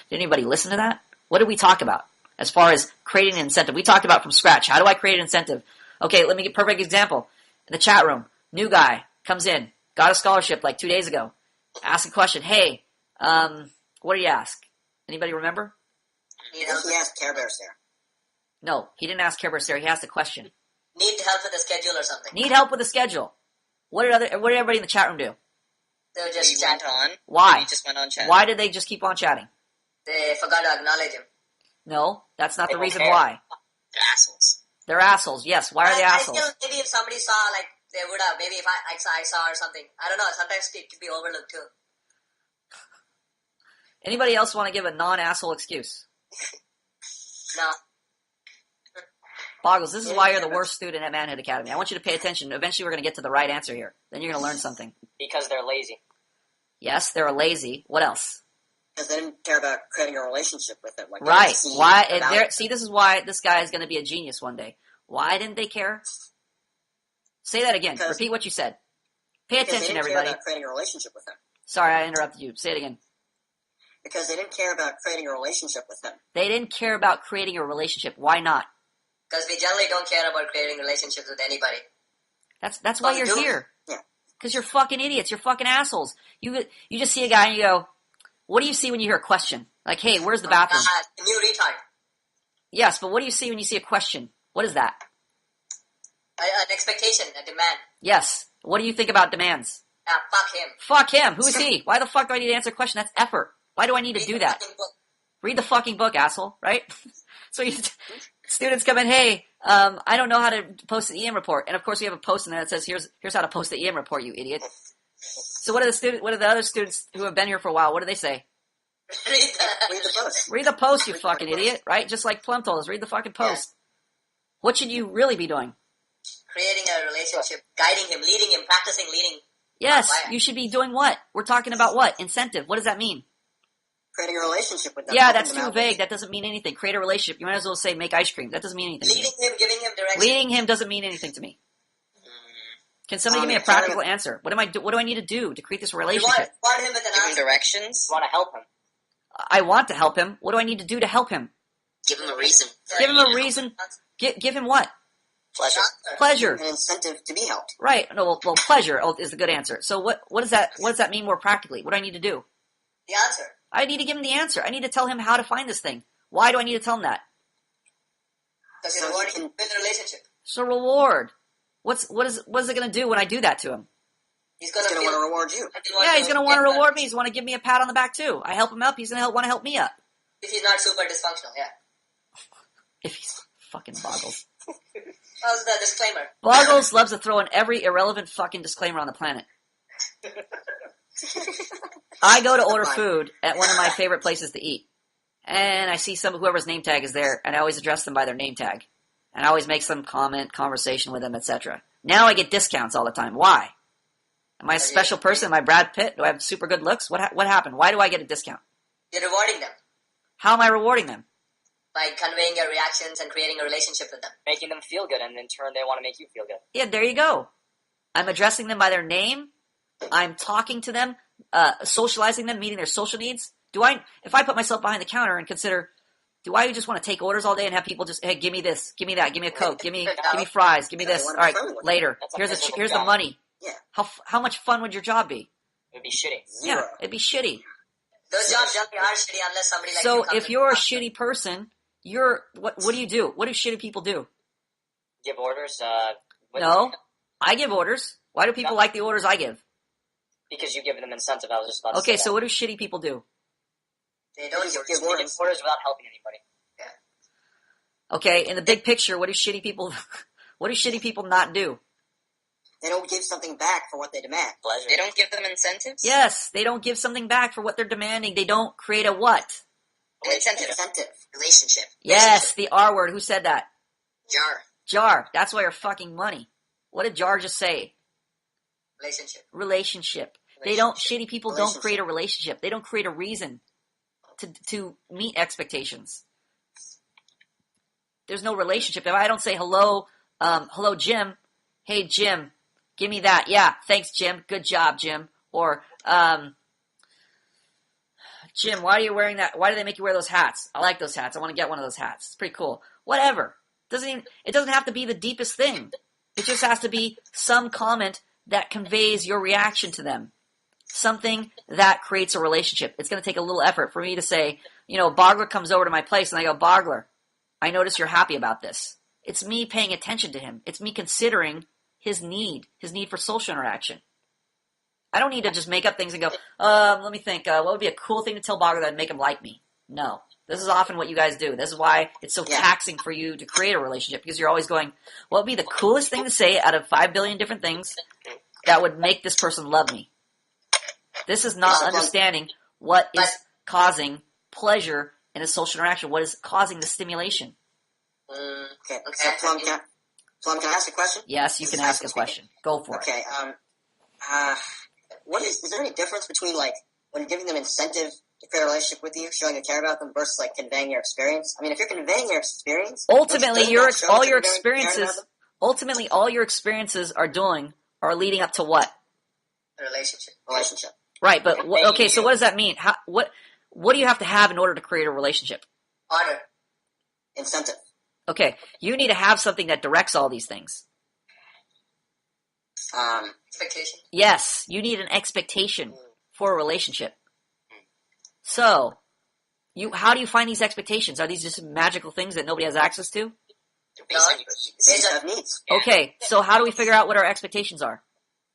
Did anybody listen to that? What did we talk about as far as creating an incentive? We talked about from scratch. How do I create an incentive? Okay, let me get a perfect example. In the chat room, new guy comes in, got a scholarship like 2 days ago, ask a question. Hey, what did he ask? Anybody remember? He asked Care Bear Stare. No, he didn't ask Care Bear Stare. He asked a question. Need help with the schedule or something? Need help with the schedule. What did everybody in the chat room do? They were just chat on. Why? He just went on chatting. Why did they just keep on chatting? They forgot to acknowledge him. No, that's not the reason care. why. They're assholes. They're assholes. Yes. Why are they assholes? I feel maybe if somebody saw, like, they would have. Maybe if I saw or something. I don't know. Sometimes it could be overlooked too. Anybody else want to give a non-asshole excuse? No. Boggles, this is why you're the worst student at Manhood Academy. I want you to pay attention. Eventually we're going to get to the right answer here. Then you're going to learn something. Because they're lazy. Yes, they're lazy. What else? Because they didn't care about creating a relationship with them. Like, right. Why? See, this is why this guy is going to be a genius one day. Why didn't they care? Say that again. Repeat what you said. Pay attention, everybody. They didn't care about creating a relationship with them. Sorry, I interrupted you. Say it again. Because they didn't care about creating a relationship with them. They didn't care about creating a relationship. Why not? Because we generally don't care about creating relationships with anybody. That's why you're here. Yeah. Because you're fucking idiots. You're fucking assholes. You just see a guy and you go, what do you see when you hear a question? Like, hey, where's the bathroom? New retard. Yes, but what do you see when you see a question? What is that? An expectation, a demand. Yes. What do you think about demands? Fuck him. Fuck him. Who is he? Why the fuck do I need to answer a question? That's effort. Why do I need to do that? Read the fucking book, asshole, right? So students come in, hey, I don't know how to post an EM report. And of course we have a post in there that says, here's how to post the EM report, you idiot. So what are the other students who have been here for a while, what do they say? Read the post. Read the post, you fucking idiot, right? Just like Plum told us, read the fucking post. Yeah. What should you really be doing? Creating a relationship, guiding him, leading him, practicing leading. Yes, you should be doing what? We're talking about what? Incentive. What does that mean? Creating a relationship with them. Yeah, that's too vague. That doesn't mean anything. Create a relationship. You might as well say make ice cream. That doesn't mean anything. Leading him, giving him direction. Leading him doesn't mean anything to me. Can somebody give me a practical answer? What do I need to do to create this relationship? You want him with an answer. Directions. You want to help him. I want to help him. What do I need to do to help him? Give him a reason. Give him a reason. Give him what? Pleasure. Pleasure. An incentive to be helped. Right. No. Well, pleasure is the good answer. So what does that mean more practically? What do I need to do? The answer. I need to give him the answer. I need to tell him how to find this thing. Why do I need to tell him that? Because you're rewarding him with a relationship. So reward. What is it going to do when I do that to him? He's going to want to reward you. Yeah, he's going to want to reward me. He's going to give me a pat on the back too. I help him up. He's going to want to help me up. If he's not super dysfunctional, yeah. If he's fucking Boggles. How's the disclaimer? Boggles loves to throw in every irrelevant fucking disclaimer on the planet. I go to order food at one of my favorite places to eat. And I see whoever's name tag is there, and I always address them by their name tag. And I always make some comment, conversation with them, etc. Now I get discounts all the time. Why? Am I a special person? Am I Brad Pitt? Do I have super good looks? What happened? Why do I get a discount? You're rewarding them. How am I rewarding them? By conveying your reactions and creating a relationship with them. Making them feel good, and in turn they want to make you feel good. Yeah, there you go. I'm addressing them by their name. I'm talking to them, socializing them, meeting their social needs. If I put myself behind the counter and consider, Do I just want to take orders all day and have people just, hey, give me this, give me that, give me a Coke, give me fries, give me this. All right, later. Here's the money. Yeah. How much fun would your job be? It would be shitty. Yeah, it'd be shitty. Those jobs generally are shitty unless somebody like So you comes if you're a shitty person, what do you do? What do shitty people do? give orders. No, I give orders. Why do people like the orders I give? Because you give them incentive. I was just about to Okay, say so what do shitty people do? They don't give orders without helping anybody. Yeah. Okay, in the big picture, what do shitty people not do? They don't give something back for what they demand. Pleasure. They don't give them incentives? Yes, they don't give something back for what they're demanding. They don't create a what? Incentive. Relationship. Yes, the R word. Who said that? Jar. That's why you're fucking money. What did Jar just say? Relationship. Shitty people don't create a relationship. They don't create a reason to meet expectations. There's no relationship. If I don't say hello, Jim. Hey, Jim, give me that. Yeah, thanks, Jim. Good job, Jim. Or, Jim, why are you wearing that? Why do they make you wear those hats? I like those hats. I want to get one of those hats. It's pretty cool. Whatever. It doesn't have to be the deepest thing. It just has to be some comment that conveys your reaction to them. Something that creates a relationship. It's going to take a little effort for me to say, Bogler comes over to my place and I go, Bogler, I notice you're happy about this. It's me paying attention to him. It's me considering his need for social interaction. I don't need to just make up things and go, let me think, what would be a cool thing to tell Bogger that would make him like me? No. This is often what you guys do. This is why it's so taxing for you to create a relationship, because you're always going, what would be the coolest thing to say out of 5 billion different things that would make this person love me? This is not understanding what is causing pleasure in a social interaction. What is causing the stimulation? Okay. So, Plum, can I ask a question? Yes, you can ask a question. Go for it. Okay. Is there any difference between, when you're giving them incentive to create a relationship with you, showing you care about them, versus, conveying your experience? I mean, if you're conveying your experience, ultimately, all your experiences are leading up to what? A relationship. Right, but okay. So what does that mean? What do you have to have in order to create a relationship? Honor. Incentive. Okay, you need to have something that directs all these things. Expectation. Yes, you need an expectation for a relationship. So, how do you find these expectations? Are these just magical things that nobody has access to? Based on needs. Okay, so how do we figure out what our expectations are?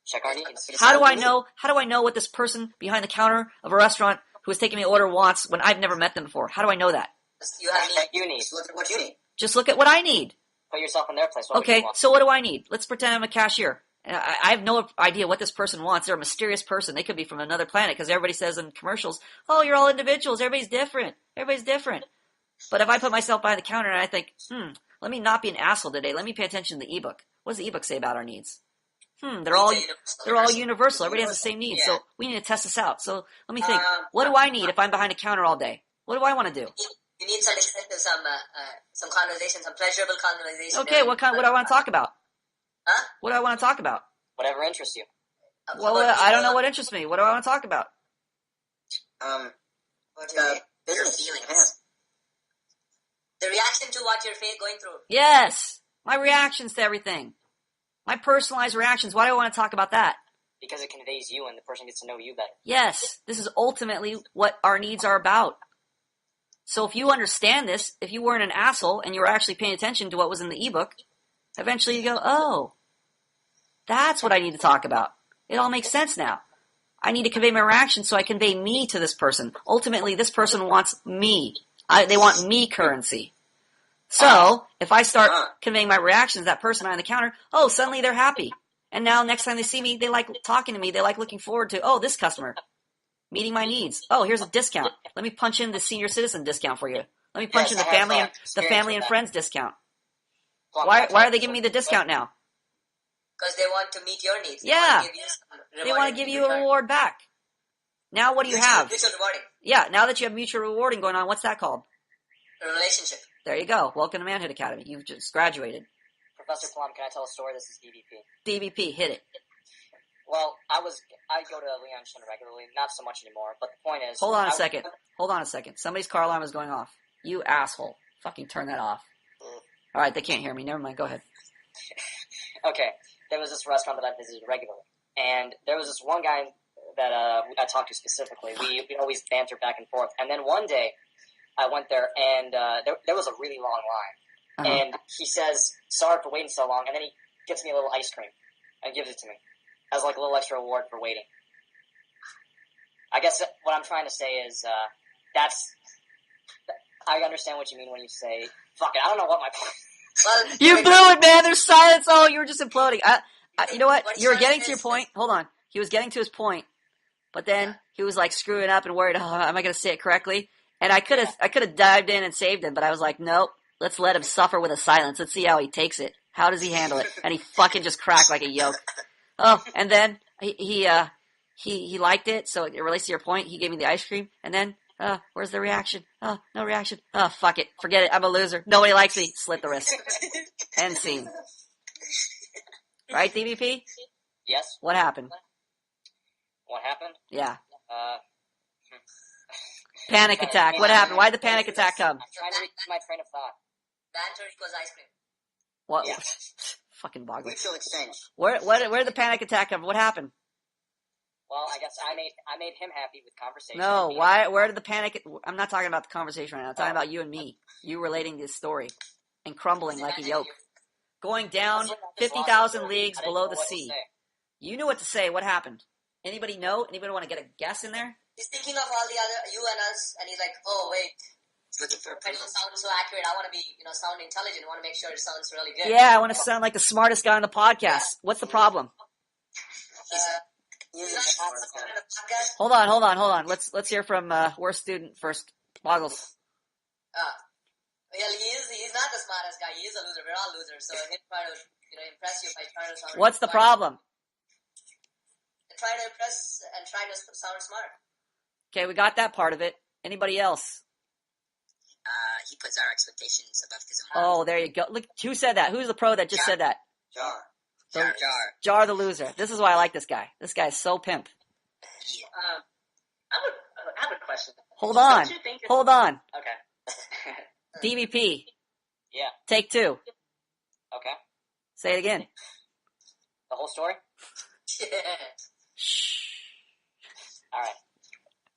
Check our needs. How do I know what this person behind the counter of a restaurant who is taking me order wants when I've never met them before? How do I know that? You have what you need. Look at what you need. Just look at what I need. Put yourself in their place. Okay, so what do I need? Let's pretend I'm a cashier. I have no idea what this person wants. They're a mysterious person. They could be from another planet, because everybody says in commercials, oh, you're all individuals. Everybody's different. But if I put myself behind the counter and I think, let me not be an asshole today. Let me pay attention to the ebook. What does the ebook say about our needs? They're all universal. Everybody has the same needs. So we need to test this out. So let me think. What do I need if I'm behind a counter all day? What do I want to do? You need some conversation, some pleasurable conversation. Okay, what do I want to talk about? Huh? What do I want to talk about? Whatever interests you. Well, I don't know what interests me. What do I want to talk about? Business feelings. The reaction to what you're going through. Yes, my reactions to everything. My personalized reactions. Why do I want to talk about that? Because it conveys you and the person gets to know you better. Yes, this is ultimately what our needs are about. So if you understand this, if you weren't an asshole and you were actually paying attention to what was in the ebook, eventually you go, oh, that's what I need to talk about. It all makes sense now. I need to convey my reaction so I convey me to this person. Ultimately, this person wants me. They want me currency. So, if I start conveying my reactions to that person behind the counter, oh, suddenly they're happy. And now next time they see me, they like talking to me. They like looking forward to, oh, this customer, meeting my needs. Oh, here's a discount. Let me punch in the senior citizen discount for you. Let me punch in the family and friends discount. Why are they giving me the discount now? Because they want to meet your needs. Yeah. They want to give you a reward back. Now what do you have? Mutual rewarding. Yeah, now that you have mutual rewarding going on, what's that called? A relationship. There you go. Welcome to Manhood Academy. You've just graduated. Professor Plum, can I tell a story? This is DVP. DVP, hit it. Well, I go to Leon's regularly, not so much anymore, but the point is... Hold on a second. Somebody's car alarm is going off. You asshole. Fucking turn that off. Alright, they can't hear me. Never mind. Go ahead. Okay, there was this restaurant that I visited regularly, and there was this one guy that I talked to specifically. We always banter back and forth, and then one day I went there, and there was a really long line, and he says, "Sorry for waiting so long," and then he gives me a little ice cream and gives it to me as like a little extra reward for waiting. I guess what I'm trying to say is I understand what you mean when you say, "Fuck it." I don't know what my point. Well, You blew it, man. There's silence. Oh, you were just imploding. You know what? You were getting to your point. Hold on. He was getting to his point, but then he was like screwing up and worried. Oh, am I going to say it correctly? And I could have dived in and saved him, but I was like, nope. Let's let him suffer with a silence. Let's see how he takes it. How does he handle it? And he fucking just cracked like a yolk. Oh, and then he liked it. So it relates to your point. He gave me the ice cream, and then where's the reaction? Oh, no reaction. Oh, fuck it. Forget it. I'm a loser. Nobody likes me. Slit the wrist. End scene. Right, DVP? Yes. What happened? What happened? Yeah. Panic attack. What happened? Why did the panic attack come? I'm trying to read my train of thought. banter equals ice cream. What? Yeah. Fucking boggling. Mutual exchange. Where did the panic attack come? What happened? Well, I guess I made him happy with conversation. No, why? Where did the panic? I'm not talking about the conversation right now. I'm talking about you and me. You relating this story and crumbling like a yolk, going down 50,000 leagues below the sea. You knew what to say. What happened? Anybody know? Anybody want to get a guess in there? He's thinking of all the other you and us, and he's like, "Oh wait, I don't sound so accurate. I want to be, sound intelligent. I want to make sure it sounds really good." Yeah, I want to sound like the smartest guy on the podcast. What's the problem? He's not on the podcast. Hold on. Let's hear from worst student first. Boggles. Well, he's not the smartest guy. He is a loser. We're all losers. So he'll try to, impress you by trying to sound. What's the smart. problem? Try to impress and try to sound smart. Okay, we got that part of it. Anybody else? He puts our expectations above his own. Oh, there you go. Look, who said that? Who's the pro that just said that? Jar. Jar the loser. This is why I like this guy. This guy's so pimp. I have a question. Hold on. Okay. DVP. Yeah. Take two. Okay. Say it again. The whole story? Shh. All right.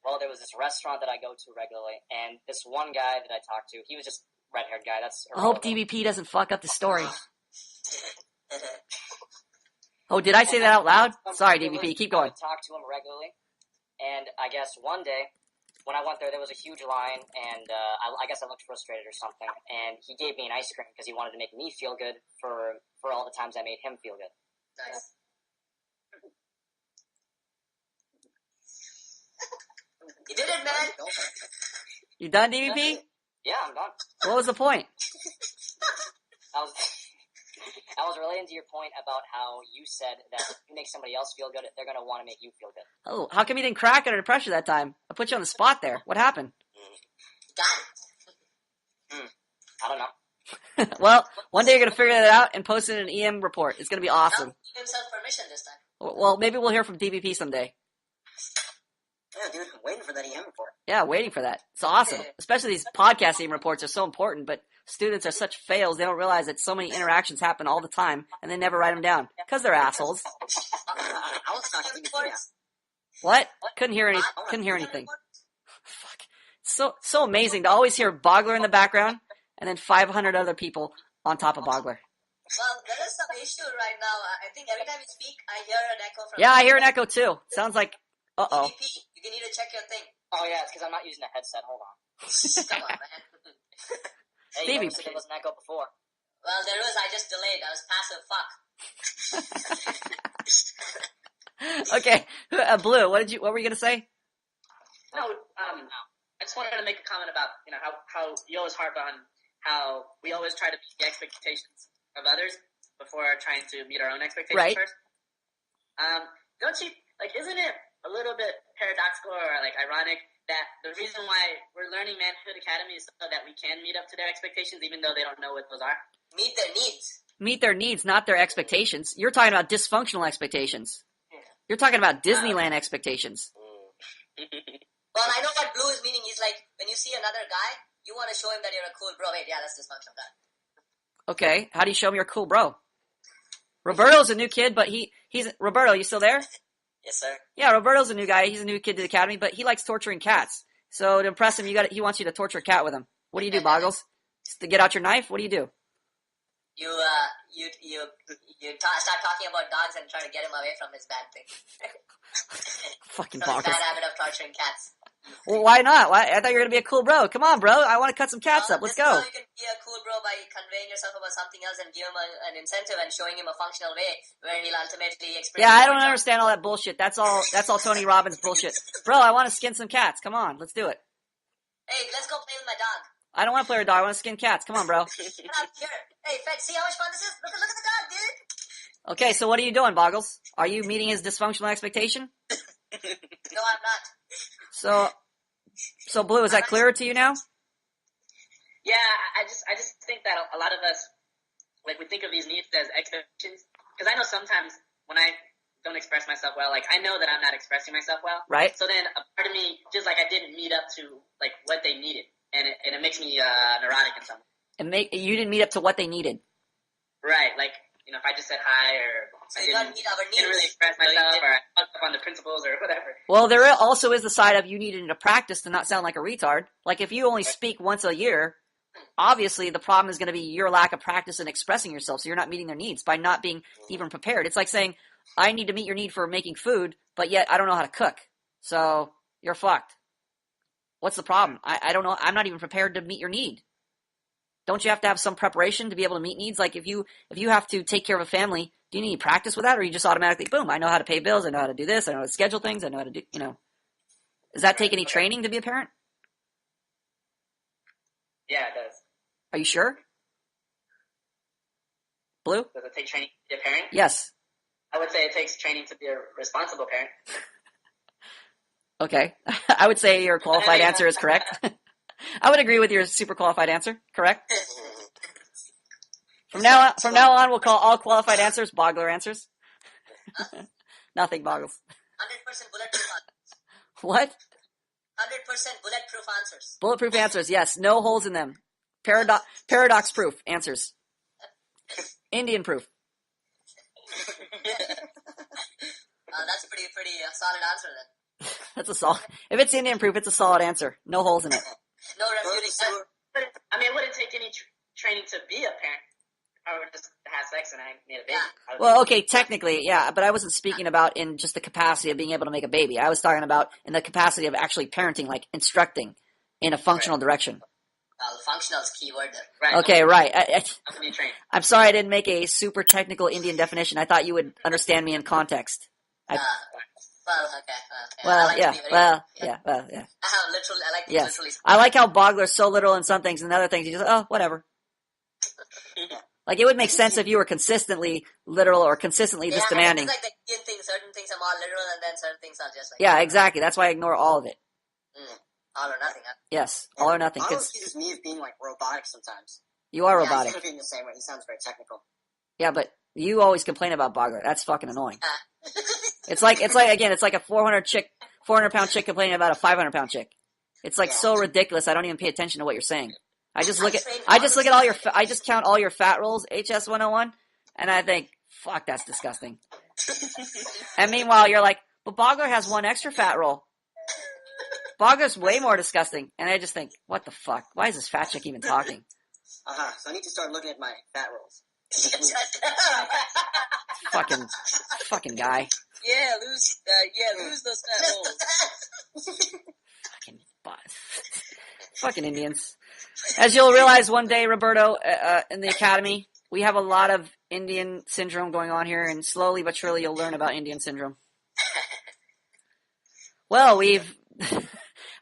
Well, there was this restaurant that I go to regularly, and this one guy that I talked to, he was just red-haired guy. That's I hope DVP doesn't fuck up the story. Oh, did I say that out loud? Sorry, DVP. Keep going. I would talk to him regularly, and I guess one day when I went there was a huge line, and I guess I looked frustrated or something, and he gave me an ice cream because he wanted to make me feel good for all the times I made him feel good. Nice. You did it, man. You done, DVP? Yeah, I'm done. What was the point? I was relating to your point about how you said that if you make somebody else feel good, they're going to want to make you feel good. Oh, how come you didn't crack under pressure that time? I put you on the spot there. What happened? Got it. I don't know. Well, one day you're going to figure that out and post it in an EM report. It's going to be awesome. Give himself permission this time. Well, maybe we'll hear from DVP someday. Yeah, dude, I'm waiting for that EM report. Yeah, waiting for that. It's awesome. Especially these podcast EM reports are so important, but students are such fails, they don't realize that so many interactions happen all the time, and they never write them down. Because they're assholes. I was talking to you. What? Couldn't hear anything. Fuck. So amazing to always hear Bogler in the background, and then 500 other people on top of Bogler. Well, there is some issue right now. I think every time you speak, I hear an echo from... Yeah, I hear an echo too. Sounds like... Uh-oh. DVP, you need to check your thing. Oh, yeah, it's because I'm not using a headset. Hold on. Come on, man. Hey, Stevie. you said there was an echo before. Well, there was. I just delayed. I was passive fuck. Okay. Blue, what were you going to say? No, I just wanted to make a comment about, how you always harp on how we always try to meet the expectations of others before trying to meet our own expectations first. Don't you, isn't it a little bit paradoxical or, ironic that the reason why we're learning Manhood Academy is so that we can meet up to their expectations even though they don't know what those are? Meet their needs. Meet their needs, not their expectations. You're talking about dysfunctional expectations. You're talking about Disneyland expectations. Well, I know what Blue is meaning. He's like, when you see another guy You want to show him that you're a cool bro. Wait, yeah, that's dysfunctional. Okay, how do you show him you're a cool bro? Roberto's a new kid, but he's Roberto. You still there? Yes, sir. Yeah, Roberto's a new guy. He's a new kid to the academy, but he likes torturing cats. So to impress him, he wants you to torture a cat with him. What do you do, Boggles? Just to get out your knife? What do you do? You start talking about dogs and try to get him away from his bad thing. Fucking From his Boggles. bad habit of torturing cats. Well, why not? I thought you were gonna be a cool bro. Come on, bro. I want to cut some cats up. Let's This is go. how you can be a cool bro by conveying yourself about something else and give him an incentive and showing him a functional way where he'll ultimately experience. Yeah, I don't understand all that bullshit. That's all Tony Robbins bullshit. Bro, I want to skin some cats. Come on, let's do it. Hey, let's go play with my dog. I don't want to play with a dog. I want to skin cats. Come on, bro. Get out here. Hey, Fed, see how much fun this is? Look at the dog, dude. Okay, so what are you doing, Boggles? Are you meeting his dysfunctional expectation? No, I'm not. So Blue, is that clearer to you now? Yeah, I just think that a lot of us, like, we think of these needs as expectations. Because I know sometimes when I don't express myself well, like, I know that I'm not expressing myself well. Right. So then a part of me feels like I didn't meet up to, like, what they needed. And it makes me neurotic in some way. You didn't meet up to what they needed. Right, like, you know, if I just said hi or So I you gotta meet our needs. didn't really express myself or I fucked up on the principles or whatever. Well, there also is the side of you needing to practice to not sound like a retard. Like if you only speak once a year, obviously the problem is going to be your lack of practice in expressing yourself. So you're not meeting their needs by not being even prepared. It's like saying, I need to meet your need for making food, but yet I don't know how to cook. So you're fucked. What's the problem? I don't know. I'm not even prepared to meet your need. Don't you have to have some preparation to be able to meet needs? Like if you have to take care of a family, do you need practice with that, or you just automatically, boom, I know how to pay bills, I know how to do this, I know how to schedule things, I know how to do, Does that take any training to be a parent? Yeah, it does. Are you sure? Blue? Does it take training to be a parent? Yes. I would say it takes training to be a responsible parent. Okay. I would say your qualified answer is correct. I would agree with your super qualified answer. Correct. From now on, we'll call all qualified answers Boggler answers. Nothing Boggles. 100% bulletproof answers. What? 100% bulletproof answers. Bulletproof answers. Yes. No holes in them. Paradox proof answers. Indian proof. That's a pretty solid answer then. That's a solid. If it's Indian proof, it's a solid answer. No holes in it. No refuting that. I mean, it wouldn't take any training to be a parent. I would just have sex and I made a baby. Yeah. Well, okay, technically, yeah, but I wasn't speaking about in just the capacity of being able to make a baby. I was talking about in the capacity of actually parenting, like instructing in a functional direction. Functional is key word there. Right. Okay, right. I'm being trained. I'm sorry I didn't make a super technical Indian definition. I thought you would understand me in context. Well, okay. Well, I like yeah. to be very- Well, yeah. I have literally. I like to Yes. literally. I like how Bogler's so literal in some things and other things. He just, oh, whatever. Like, it would make sense if you were consistently literal or consistently just demanding. It's like the Indian thing. Certain things are more literal, and then certain things are just like. Yeah, exactly. That's why I ignore all of it. All or nothing. Huh? Yes, all or nothing. Honestly, just me as being like robotic sometimes. You are Yeah, robotic. he's thinking the same way. He sounds very technical. Yeah, but you always complain about Bogler. That's fucking annoying. It's like a 400-pound chick complaining about a 500-pound chick. It's like so ridiculous. I don't even pay attention to what you're saying. I just count all your fat rolls, HS 101, and I think, fuck, that's disgusting. And meanwhile, you're like, but Bogler has one extra fat roll. Bogler's way more disgusting. And I just think, what the fuck? Why is this fat chick even talking? So I need to start looking at my fat rolls. Fucking guy. Lose those fat rolls. Fucking Indians. As you'll realize one day, Roberto, in the academy, we have a lot of Indian syndrome going on here, and slowly but surely you'll learn about Indian syndrome. Well, I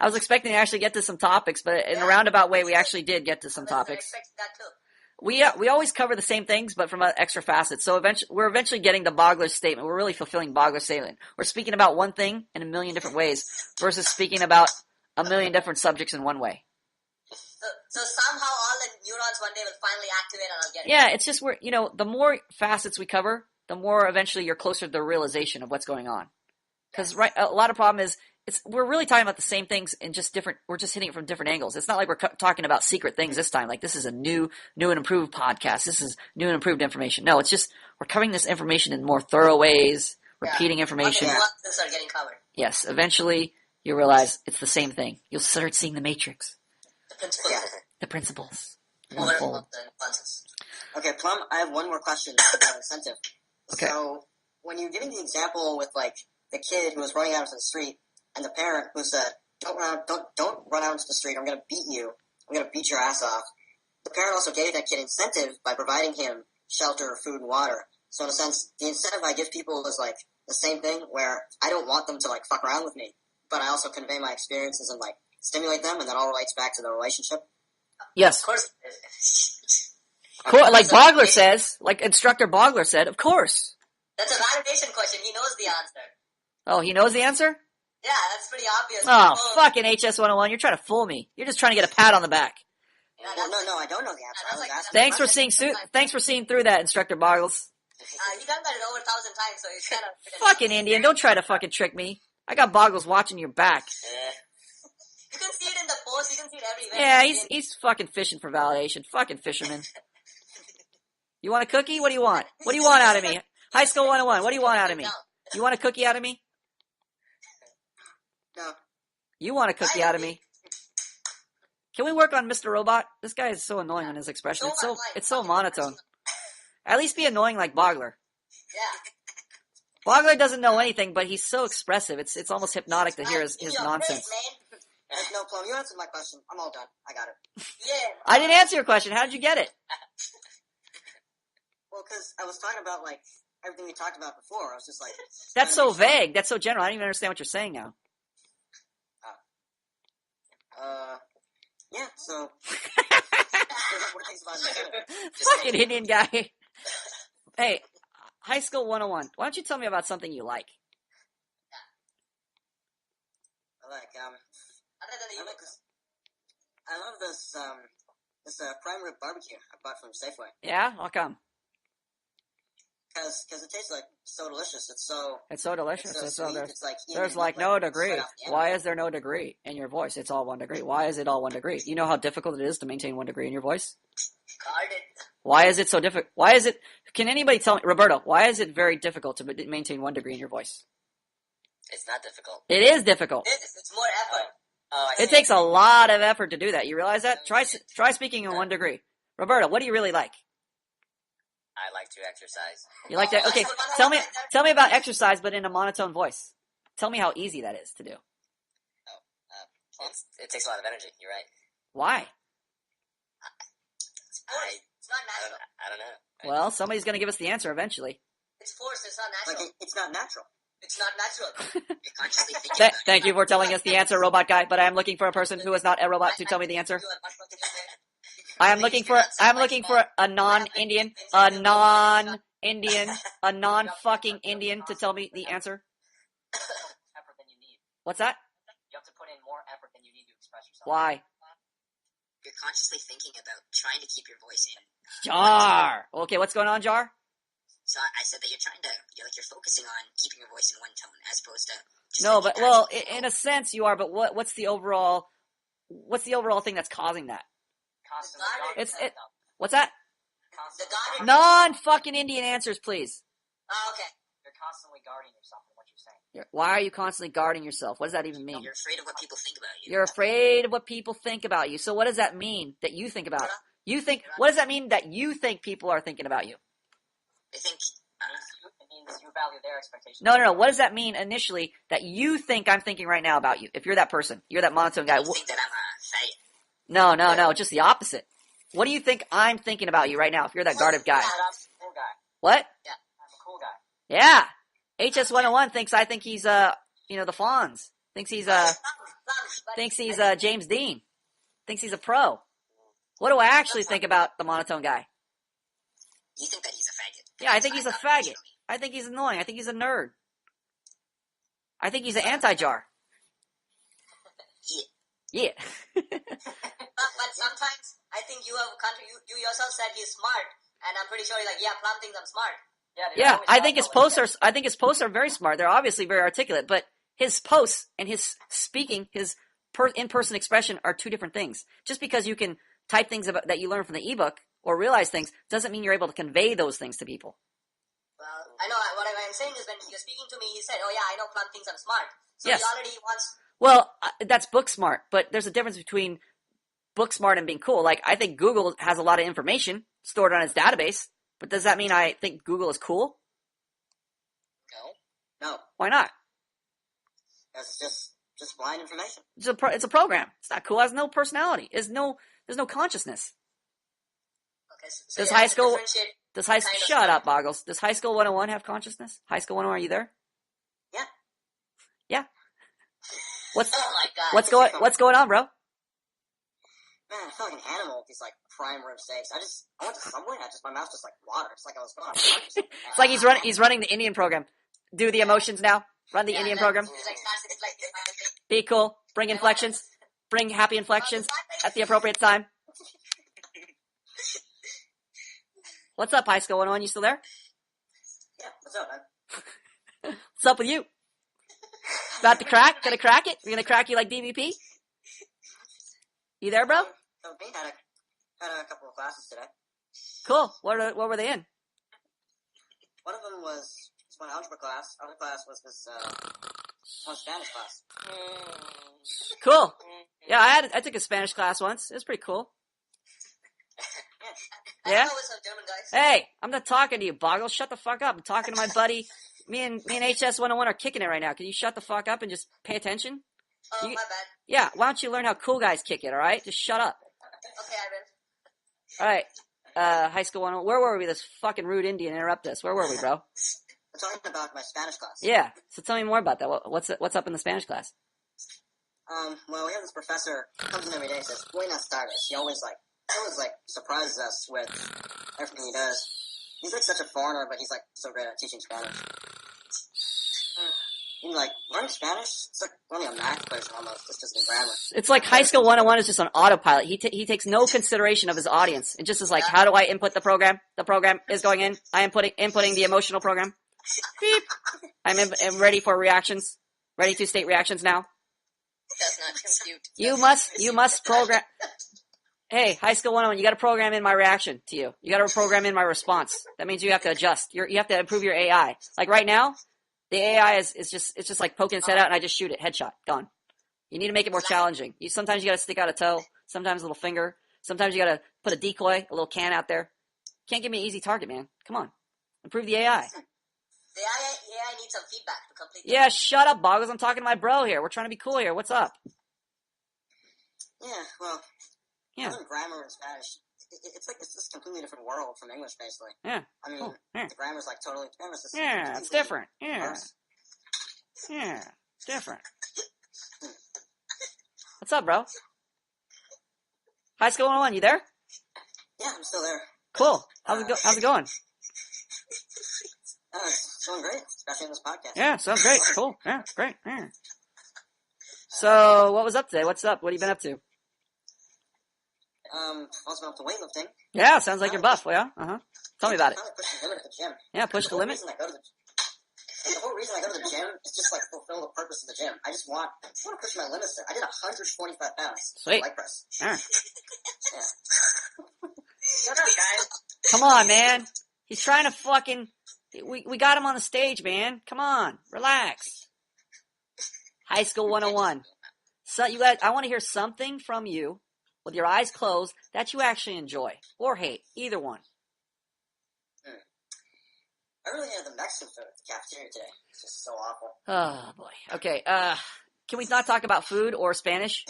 was expecting to actually get to some topics, but in a roundabout way, we actually did get to some topics. That too. We always cover the same things, but from extra facets. So we're eventually getting the Bogler's statement. We're really fulfilling Bogler's statement. We're speaking about one thing in a million different ways versus speaking about a million different subjects in one way. So somehow all the neurons one day will finally activate and I'll get it. Yeah, it's just the more facets we cover, the more eventually you're closer to the realization of what's going on. Because a lot of problem is we're really talking about the same things in just different. We're just hitting it from different angles. It's not like we're talking about secret things this time. Like this is a new and improved podcast. This is new and improved information. No, it's just we're covering this information in more thorough ways, repeating information. Okay, things are getting covered. Yes, eventually you realize it's the same thing. You'll start seeing the matrix, The principles. the principles. What Fold. are the nuances? Okay, Plum, I have one more question about incentive. Okay. So, when you're giving the example with, like, the kid who was running out into the street, and the parent who said, don't run out into the street, I'm gonna beat you. I'm gonna beat your ass off. The parent also gave that kid incentive by providing him shelter, food, and water. So in a sense, the incentive I give people is, like, the same thing, where I don't want them to, like, fuck around with me, but I also convey my experiences and, like, stimulate them, and that all relates back to the relationship. Yes. Of course. Like Bogler says, like instructor Bogler said, of course. That's a validation question. He knows the answer. Oh, he knows the answer? Yeah, that's pretty obvious. Oh, fucking HS 101. You're trying to fool me. You're just trying to get a pat on the back. Yeah, Well, no, I don't know the answer. I was asking. Thanks for seeing through that, Instructor Boggles. You done that over 1,000 times, so it's kind of... Fucking Indian, don't try to fucking trick me. I got Boggles watching your back. You can see it in the post, you can see it everywhere. Yeah, he's fucking fishing for validation. Fucking fisherman. You want a cookie? What do you want? What do you want out of me? High School 101, what do you want out of me? You want a cookie out of me? No. You want a cookie out of me? Can we work on Mr. Robot? This guy is so annoying on his expression. It's so monotone. At least be annoying like Bogler. Yeah. Bogler doesn't know anything, but he's so expressive. It's almost hypnotic to hear his nonsense. No, Plum, you answered my question. I'm all done. I got it. Yeah. I didn't answer your question. How did you get it? Well, because I was talking about, like, everything we talked about before. I was just like... That's so vague. That's so general. I don't even understand what you're saying now. Yeah, so... Fucking Indian guy. Hey, High School 101. Why don't you tell me about something you like? I love this prime rib barbecue I bought from Safeway. Yeah? How come? Because it tastes like so delicious. It's so delicious. It's so sweet. It's like There's like no degree. Why is there no degree in your voice? It's all 1 degree. Why is it all 1 degree? You know how difficult it is to maintain 1 degree in your voice? Why is it so difficult? Can anybody tell me, Roberto, why is it very difficult to maintain 1 degree in your voice? It's not difficult. It is difficult. It's more effort. It takes a lot of effort to do that. You realize that? Try speaking in 1 degree. Roberto, what do you really like? I like to exercise. You like that? Okay, tell me about exercise, but in a monotone voice. Tell me how easy that is to do. It takes a lot of energy. You're right. Why? It's not natural. I don't know. Well, somebody's going to give us the answer eventually. It's forced. It's not natural. Like, it's not natural. It's not natural. You're consciously thinking Thank you for telling us the answer, robot guy, but I am looking for a person who is not a robot to tell me the answer. I'm looking for a non-Indian, a non-fucking Indian to tell me the answer. Effort than you need. What's that? You have to put in more effort than you need to express yourself. Why? You're consciously thinking about trying to keep your voice in. Jar. Okay, what's going on, Jar? So I said that you're focusing on keeping your voice in one tone as opposed to just No, but well, in a sense you are. But what's the overall thing that's causing that? Constantly. What's that? Constantly. Non-fucking Indian answers, please. Oh, okay. You're constantly guarding yourself in what you're saying. Why are you constantly guarding yourself? What does that even mean? You're afraid of what people think about you. You're afraid of what people think about you. So what does that mean that you think about? What does that mean that you think people are thinking about you? I think It means you value their expectations. No. What does that mean initially that you think I'm thinking right now about you? If you're that person, you're that monotone guy. I think that I'm a faggot. No. Just the opposite. What do you think I'm thinking about you right now? If you're that guarded guy. I'm a cool guy. What? Yeah, I'm a cool guy. Yeah. HS 101 thinks I think he's the Fonz. Thinks he's James Dean. Thinks he's a pro. What do I actually think about the monotone guy? You think that he's a faggot. Yeah, I think he's a faggot. I think he's annoying. I think he's a nerd. I think he's an anti-jar. Yeah. But sometimes I think you yourself said he's smart, and I'm pretty sure you're like, yeah, Plum thinks I'm smart. Yeah, I think his posts are very smart. They're obviously very articulate, but his posts and his speaking, his in-person expression are two different things. Just because you can type things about, that you learn from the ebook or realize things doesn't mean you're able to convey those things to people. Well, I know what I'm saying is when he was speaking to me, he said, "Oh yeah, I know Plum thinks I'm smart." So Yes. he already wants. Well, that's book smart, but there's a difference between book smart and being cool. Like, I think Google has a lot of information stored on its database, but does that mean I think Google is cool? No. Why not? That's just blind information. It's a program. It's not cool. It has no personality. There's no consciousness. Okay, so Does you high have to school? differentiate Shut up, Boggles. Does High School 101 have consciousness? High School 101, are you there? Yeah. Yeah. Oh my god. What's going on, bro? Man, I felt like an animal with these like prime rib steaks. I went to Subway and my mouth just like water. It's like I was going. It's like he's running the Indian program. Do the emotions now. Run the Indian program. Be cool. Bring inflections. Bring happy inflections at the appropriate time. What's up, High School 101? You still there? Yeah, what's up, man? What's up with you? About to crack? Gonna crack it? We're gonna crack you like DVP? You there, bro? So me had a couple of classes today. Cool. What were they in? One of them was one algebra class. Other class was this one Spanish class. Cool. Yeah, I took a Spanish class once. It was pretty cool. Yeah? Hey, I'm not talking to you, Boggle. Shut the fuck up. I'm talking to my buddy. Me and HS 101 are kicking it right now. Can you shut the fuck up and just pay attention? Oh, my bad. Yeah, why don't you learn how cool guys kick it, alright? Just shut up. Okay, I will. Alright, High School 101. Where were we? This fucking rude Indian interrupt us. Where were we, bro? I'm talking about my Spanish class. Yeah, so tell me more about that. What's up in the Spanish class? Well, we have this professor who comes in every day and says, "Buenas tardes." He always surprises us with everything he does. He's like such a foreigner, but he's like so great at teaching Spanish. Even like learning Spanish, it's like learning a math question almost. It's just in grammar. It's like High School 101 is just on autopilot. He takes no consideration of his audience. It just is like, how do I input the program? The program is going in. I am inputting the emotional program. Beep. I'm ready for reactions. Ready to state reactions now. Does not compute. You must program. Hey, High School 101, you got to program in my reaction to you. You got to program in my response. That means you have to adjust. You have to improve your AI. Like right now, the AI is just like poking its head out and I just shoot it. Headshot. Gone. You need to make it more challenging. Sometimes you got to stick out a toe. Sometimes a little finger. Sometimes you got to put a decoy, a little can out there. Can't give me an easy target, man. Come on. Improve the AI. The AI needs some feedback to complete. Yeah, shut up, Boggles. I'm talking to my bro here. We're trying to be cool here. What's up? Yeah, well, Yeah. learning grammar in Spanish, it's like it's just a completely different world from English, basically. Yeah. I mean, Cool. Yeah. the grammar's like totally. Grammar's just Yeah, it's different. Yeah. Yeah, it's different. What's up, bro? High School 101, you there? Yeah, I'm still there. Cool. How's it going? It's going great, especially in this podcast. Yeah, sounds great. Cool. Yeah, great. Yeah. So, what was up today? What's up? What have you been up to? Also up to weightlifting. Yeah, sounds like you're buff. Yeah. Tell me about it. I'm pushing the limit at the gym. Yeah, push the limit. The whole reason I go to the gym is just like fulfill the purpose of the gym. I want to push my limits there. I did 145 pounds. Sweet. Leg press. Yeah. Shut up, guys. Come on, man. He's trying to fucking. We got him on the stage, man. Come on, relax. High School 101. So you guys, I want to hear something from you with your eyes closed that you actually enjoy or hate, either one. I really had the Mexican food at the cafeteria today. It's just so awful. Oh boy. Okay. Can we not talk about food or Spanish?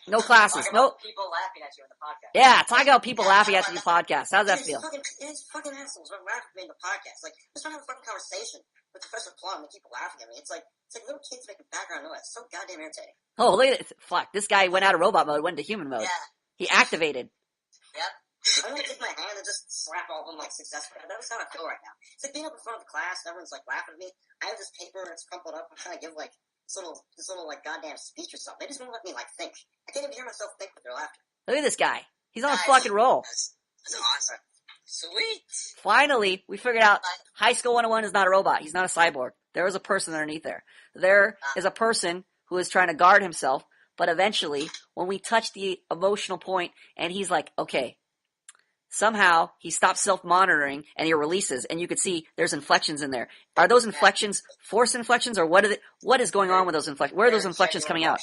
No classes. No. People laughing at you in the podcast. Yeah, talk about people laughing at you in the podcast. How's that feel? These fucking assholes are laughing at me in the podcast. Like, I'm just trying to have a fucking conversation with Professor Plum and they keep laughing at me. It's like little kids making background noise. It's so goddamn irritating. Oh, look at it. Fuck. This guy went out of robot mode, went into human mode. Yeah. He activated. Yep. I'm gonna take my hand and just slap all of them like successfully. That's how I feel right now. It's like being up in front of the class and everyone's like laughing at me. I have this paper and it's crumpled up. I'm trying to give like this little like goddamn speech or something. They just won't let me like think. I can't even hear myself think with their laughter. Look at this guy. He's on a fucking roll. That's awesome. Sweet. Finally, we figured out High School 101 is not a robot. He's not a cyborg. There is a person underneath there. There is a person who is trying to guard himself, but eventually, when we touch the emotional point, and he's like, okay, somehow he stops self-monitoring and he releases, and you could see there's inflections in there. Are those inflections forced inflections, or what is going on with those inflections? Where are those inflections coming out?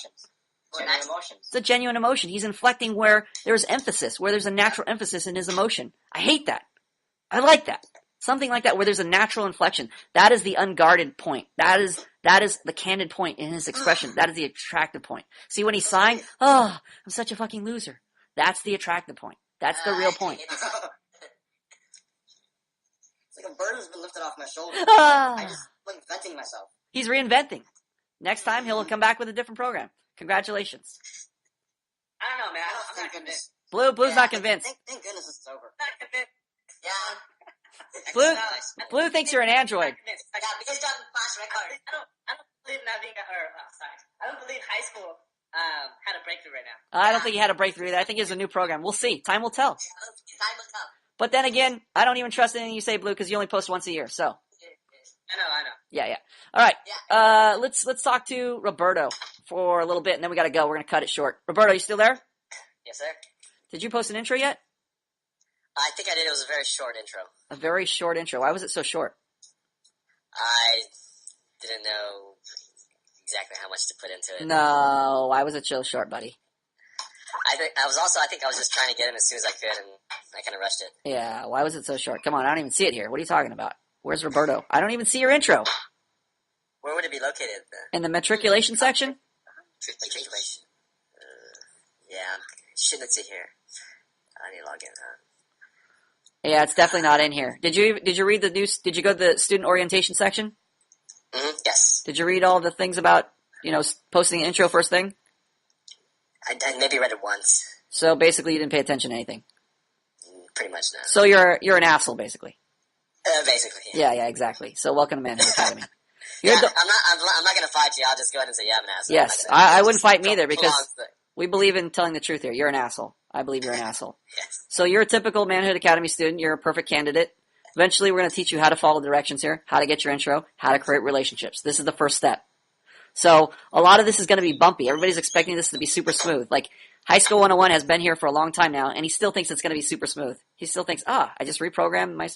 Genuine emotions. It's a genuine emotion. He's inflecting where there's emphasis, where there's a natural emphasis in his emotion. I hate that. I like that. Something like that, where there's a natural inflection. That is the unguarded point. That is the candid point in his expression. That is the attractive point. See, when he's sighing, oh, I'm such a fucking loser. That's the attractive point. That's the real point. It's like a burden has been lifted off my shoulders. Ah. I just like venting myself. He's reinventing. Next time, he'll come back with a different program. Congratulations. I don't know, man. I'm not convinced. Blue's not convinced. Thank goodness it's over. I'm not convinced. Yeah. Blue thinks you're an android. Yeah, based on flash record. I don't believe I don't believe high school had a breakthrough right now. I don't think he had a breakthrough either. I think he has a new program. We'll see. Time will tell. Time will tell. But then again, I don't even trust anything you say, Blue, because you only post once a year. So I know. yeah. All right. Let's talk to Roberto for a little bit, and then we got to go. We're gonna cut it short. Roberto, you still there? Yes, sir. Did you post an intro yet? I think I did. It was a very short intro. A very short intro. Why was it so short? I didn't know exactly how much to put into it. No. Why was it so short, buddy? I think I was just trying to get in as soon as I could, and I kind of rushed it. Yeah. Why was it so short? Come on, I don't even see it here. What are you talking about? Where's Roberto? I don't even see your intro. Where would it be located? In the matriculation section? Matriculation. Yeah, shouldn't see here. I need to log in. Yeah, it's definitely not in here. Did you read the news? Did you go to the student orientation section? Mm-hmm. Yes. Did you read all the things about, posting an intro first thing? I maybe read it once. So basically you didn't pay attention to anything. Pretty much not. So you're an asshole, basically. Basically. Yeah, exactly. So welcome to Manhood Academy. I'm not going to fight you. I'll just go ahead and say, yeah, I'm an asshole. Yes, I wouldn't fight me either, because we believe in telling the truth here. You're an asshole. I believe you're an asshole. Yes. So you're a typical Manhood Academy student. You're a perfect candidate. Eventually, we're going to teach you how to follow directions here, how to get your intro, how to create relationships. This is the first step. So a lot of this is going to be bumpy. Everybody's expecting this to be super smooth. Like, High School 101 has been here for a long time now, and he still thinks it's going to be super smooth. He still thinks, I just reprogrammed my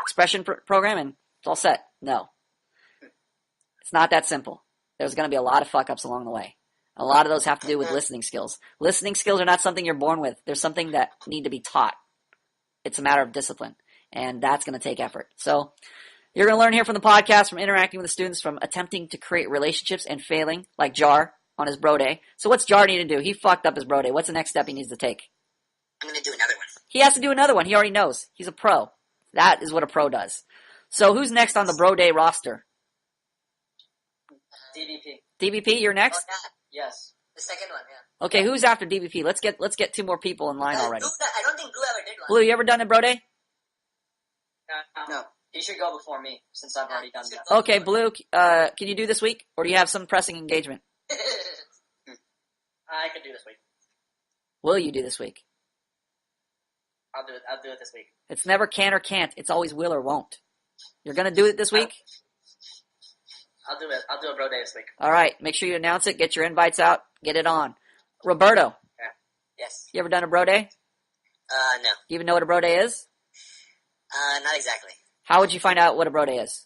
expression program and it's all set. No. It's not that simple. There's going to be a lot of fuck-ups along the way. A lot of those have to do with listening skills. Listening skills are not something you're born with. They're something that need to be taught. It's a matter of discipline, and that's going to take effort. So you're going to learn here from the podcast, from interacting with the students, from attempting to create relationships and failing, like Jar on his bro day. So what's Jar need to do? He fucked up his bro day. What's the next step he needs to take? I'm going to do another one. He has to do another one. He already knows. He's a pro. That is what a pro does. So who's next on the bro day roster? DVP. DVP, you're next? Oh, yeah. Yes. The second one, yeah. Okay, who's after DVP? Let's get two more people in line already. I don't think Blue ever did one. Blue, you ever done a bro day? No. He should go before me, since I've already done that. Okay, Blue, can you do this week? Or do you have some pressing engagement? I could do this week. Will you do this week? I'll do it this week. It's never can or can't. It's always will or won't. You're going to do it this week? I'll do it. I'll do a bro day this week. All right. Make sure you announce it. Get your invites out. Get it on. Roberto, Yeah. Yes. you ever done a bro day? No. You even know what a bro day is? Not exactly. How would you find out what a bro day is?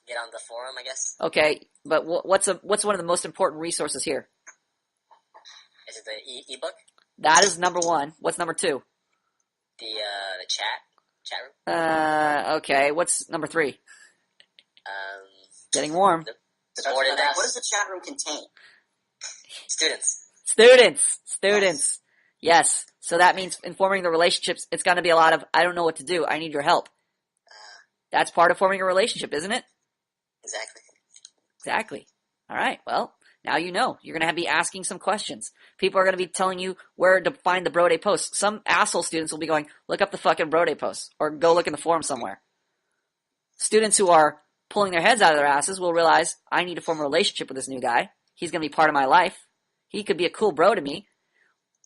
Get on the forum, I guess. Okay, but what's one of the most important resources here? Is it the ebook? That is number one. What's number two? The chat room? Okay. What's number three? Um, Getting warm. the board index. What does the chat room contain? Students. Students. Yes. So that means in forming the relationships, it's going to be a lot of, I don't know what to do. I need your help. That's part of forming a relationship, isn't it? Exactly. All right. Well, now you know. You're going to be asking some questions. People are going to be telling you where to find the bro day posts. Some asshole students will be going, look up the fucking bro day posts, or go look in the forum somewhere. Students who are pulling their heads out of their asses will realize, I need to form a relationship with this new guy. He's going to be part of my life. He could be a cool bro to me.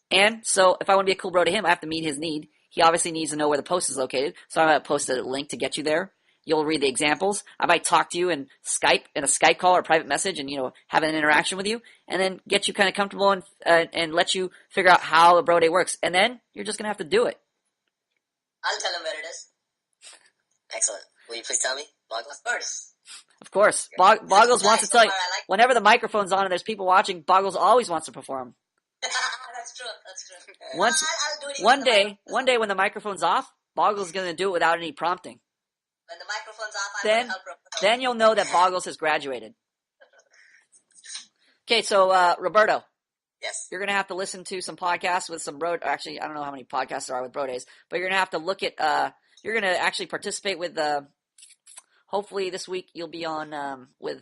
And so if I want to be a cool bro to him, I have to meet his need. He obviously needs to know where the post is located. So I'm going to post a link to get you there. You'll read the examples. I might talk to you in a Skype call or private message and, have an interaction with you and then get you kind of comfortable and let you figure out how a bro day works. And then you're just going to have to do it. I'll tell him where it is. Excellent. Will you please tell me? Boggles? Of course. Of course. Boggles wants to tell you. Whenever the microphone's on and there's people watching, Boggles always wants to perform. That's true. One day when the microphone's off, Boggles is going to do it without any prompting. When the microphone's off, then you'll know that Boggles has graduated. Okay, so Roberto. Yes. You're going to have to listen to some podcasts with some bro. Actually, I don't know how many podcasts there are with bro days, but you're going to have to look at. You're going to actually participate with. Hopefully this week you'll be on with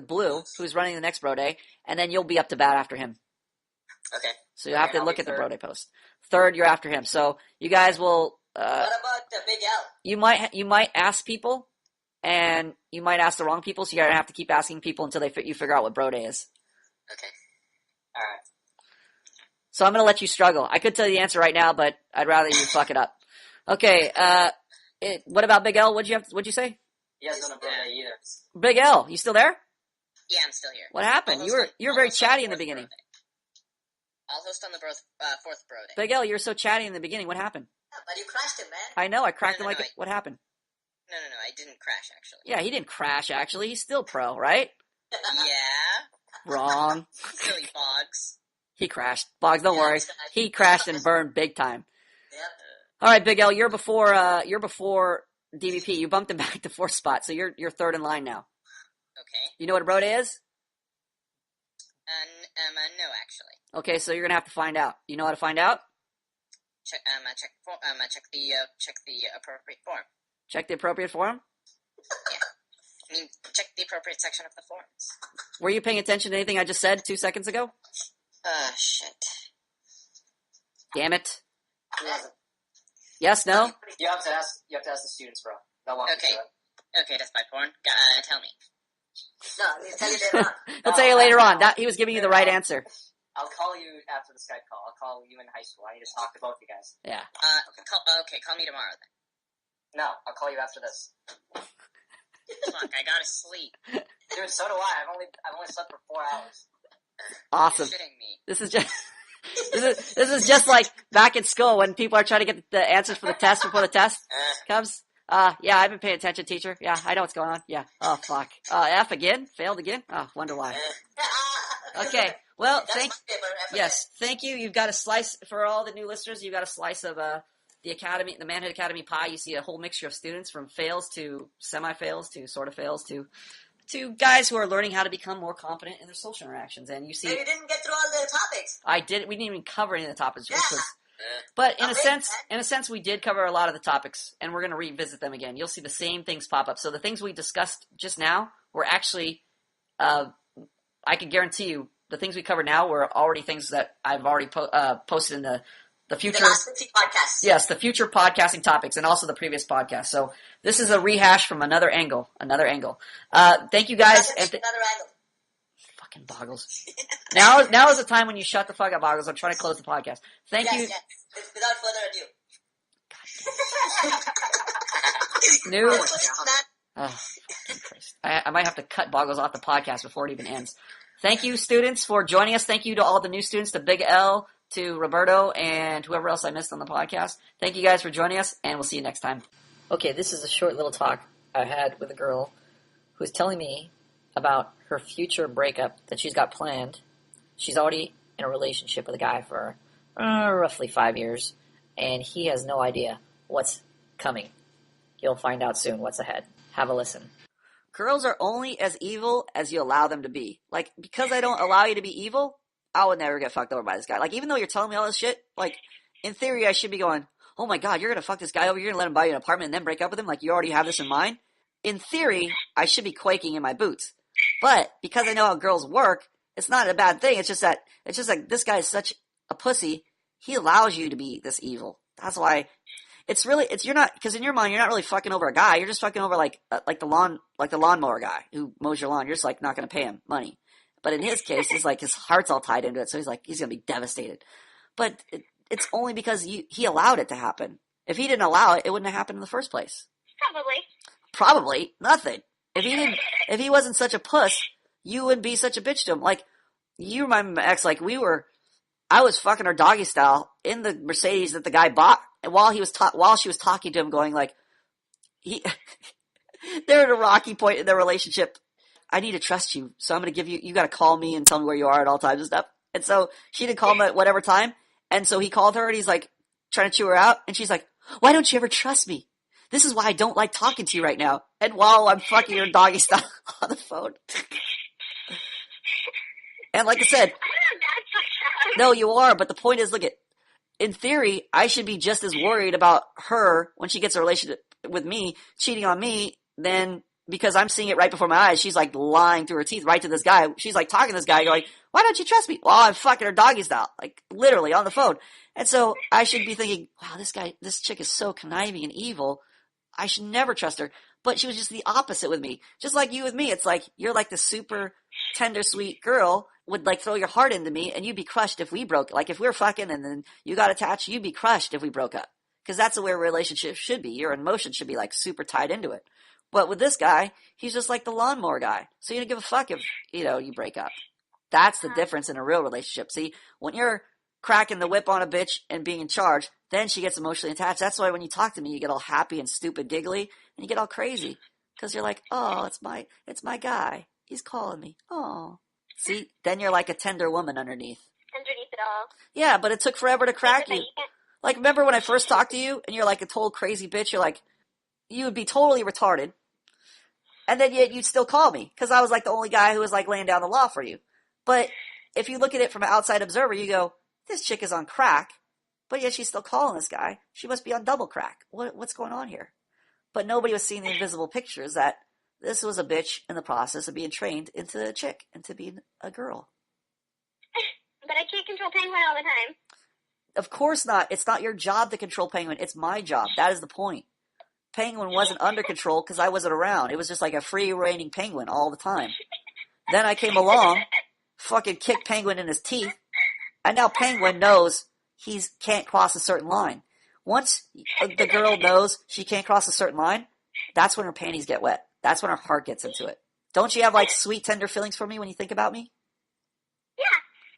Blue, who's running the next bro day, and then you'll be up to bat after him. Okay. So you have to look at the bro day post. Third, you're after him. So you guys will. What about Big L? You might ask people, and you might ask the wrong people. So you're gonna have to keep asking people until you figure out what bro day is. Okay. All right. So I'm gonna let you struggle. I could tell you the answer right now, but I'd rather you fuck it up. Okay. What about Big L? What'd you say? He hasn't done a bro day either. Big L, you still there? Yeah, I'm still here. What happened? You were very chatty in the beginning. I'll host on the fourth bro day. Big L, you were so chatty in the beginning. What happened? But you crashed him, man. I know. I cracked him No, what happened? No, I didn't crash, actually. Yeah, he didn't crash, actually. He's still pro, right? Yeah. Wrong. Silly Boggs. He crashed. Boggs, don't worry. He crashed and burned big time. Yep. All right, Big L, you're before DVP. You bumped him back to fourth spot, so you're third in line now. Okay. You know what a bro day is? No, actually. Okay, so you're gonna have to find out. You know how to find out? Check the appropriate form. Check the appropriate form? Yeah. Check the appropriate section of the forms. Were you paying attention to anything I just said 2 seconds ago? Shit. Damn it. Yes, no? You have to ask the students, bro. They'll walk you through it. Okay, that's my porn. Tell me. No, he'll tell you later on. He'll tell you later on. He was giving you the right answer. I'll call you after the Skype call. I'll call you in high school. I need to talk to both you guys. Yeah. Call me tomorrow then. No, I'll call you after this. Fuck, I gotta sleep. Dude, so do I. I've only slept for 4 hours. Awesome. You're shitting me. This is just this is just like back in school when people are trying to get the answers for the test before the test comes. Yeah, I've been paying attention, teacher. Yeah, I know what's going on. Yeah. Oh, fuck. F again? Failed again? Oh, wonder why. Okay. Well, thank you. You've got a slice, for all the new listeners, you've got a slice of the Academy, the Manhood Academy pie. You see a whole mixture of students from fails to semi-fails to sort of fails to guys who are learning how to become more competent in their social interactions. And you see... You didn't get through all the topics. We didn't even cover any of the topics. But in a sense, we did cover a lot of the topics, and we're going to revisit them again. You'll see the same things pop up. So the things we discussed just now were actually, I can guarantee you, the things we covered now were already things that I've already posted in the future. The last 50 podcasts. Yes, the future podcasting topics, and also the previis podcast. So this is a rehash from another angle. Thank you guys. Another angle. Fucking Boggles. Now is the time when you shut the fuck up, Boggles. I'm trying to close the podcast. Thank you. Yes. Without further ado. New. Oh, fucking Christ. I might have to cut Boggles off the podcast before it even ends. Thank you, students, for joining us. Thank you to all the new students, to Big L, to Roberto, and whoever else I missed on the podcast. Thank you guys for joining us, and we'll see you next time. Okay, this is a short little talk I had with a girl who's telling me about her future breakup that she's got planned. She's already in a relationship with a guy for roughly 5 years, and he has no idea what's coming. You'll find out soon what's ahead. Have a listen. Girls are only as evil as you allow them to be. Like, because I don't allow you to be evil, I would never get fucked over by this guy. Like, even though you're telling me all this shit, like, in theory I should be going, oh my god, you're gonna fuck this guy over, you're gonna let him buy you an apartment and then break up with him, like you already have this in mind? In theory, I should be quaking in my boots. But, because I know how girls work, it's not a bad thing. It's just like, this guy is such a pussy, he allows you to be this evil. That's why... you're not, because in your mind, you're not really fucking over a guy. You're just fucking over like the lawnmower guy who mows your lawn. You're just like not going to pay him money. But in his case, it's like his heart's all tied into it. So he's going to be devastated. But it's only because he allowed it to happen. If he didn't allow it, it wouldn't have happened in the first place. Probably. Probably nothing. If he wasn't such a puss, you wouldn't be such a bitch to him. Like, you remind me of my ex, like, I was fucking her doggy style in the Mercedes that the guy bought, and while she was talking to him, going like, they're at a rocky point in their relationship. I need to trust you, so I'm gonna you gotta call me and tell me where you are at all times and stuff. And so she didn't call him at whatever time, and so he called her and he's like, trying to chew her out, and she's like, why don't you ever trust me? This is why I don't like talking to you right now. And while I'm fucking her doggy style on the phone. And like I said, no, you are, but the point is, look, in theory, I should be just as worried about her when she gets a relationship with me, cheating on me, than because I'm seeing it right before my eyes. She's like lying through her teeth right to this guy. She's like talking to this guy going, why don't you trust me? Well, I'm fucking her doggy style, like literally on the phone. And so I should be thinking, wow, this chick is so conniving and evil. I should never trust her. But she was just the opposite with me. Just like you with me. It's like, you're like the super tender, sweet girl, would like throw your heart into me, and you'd be crushed if we broke. Like if we were fucking and then you got attached, you'd be crushed if we broke up. Because that's the way a relationship should be. Your emotions should be like super tied into it. But with this guy, he's just like the lawnmower guy. So you don't give a fuck if, you break up. That's the difference in a real relationship. See, when you're cracking the whip on a bitch and being in charge, then she gets emotionally attached. That's why when you talk to me, you get all happy and stupid giggly, and you get all crazy. Because you're like, oh, it's my guy. He's calling me. Oh. See, then you're like a tender woman underneath. Underneath it all. Yeah, but it took forever to crack you. Like, remember when I first talked to you, and you're like a total crazy bitch? You're like, you would be totally retarded. And then yet you'd still call me, because I was like the only guy who was like laying down the law for you. But if you look at it from an outside observer, you go, this chick is on crack, but yet she's still calling this guy. She must be on double crack. What's going on here? But nobody was seeing the invisible pictures that this was a bitch in the process of being trained into a chick, into being a girl. But I can't control Penguin all the time. Of course not. It's not your job to control Penguin. It's my job. That is the point. Penguin wasn't under control because I wasn't around. It was just like a free-reigning penguin all the time. Then I came along, fucking kicked Penguin in his teeth, and now Penguin knows he can't cross a certain line. Once the girl knows she can't cross a certain line, that's when her panties get wet. That's when her heart gets into it. Don't you have like sweet, tender feelings for me when you think about me? Yeah.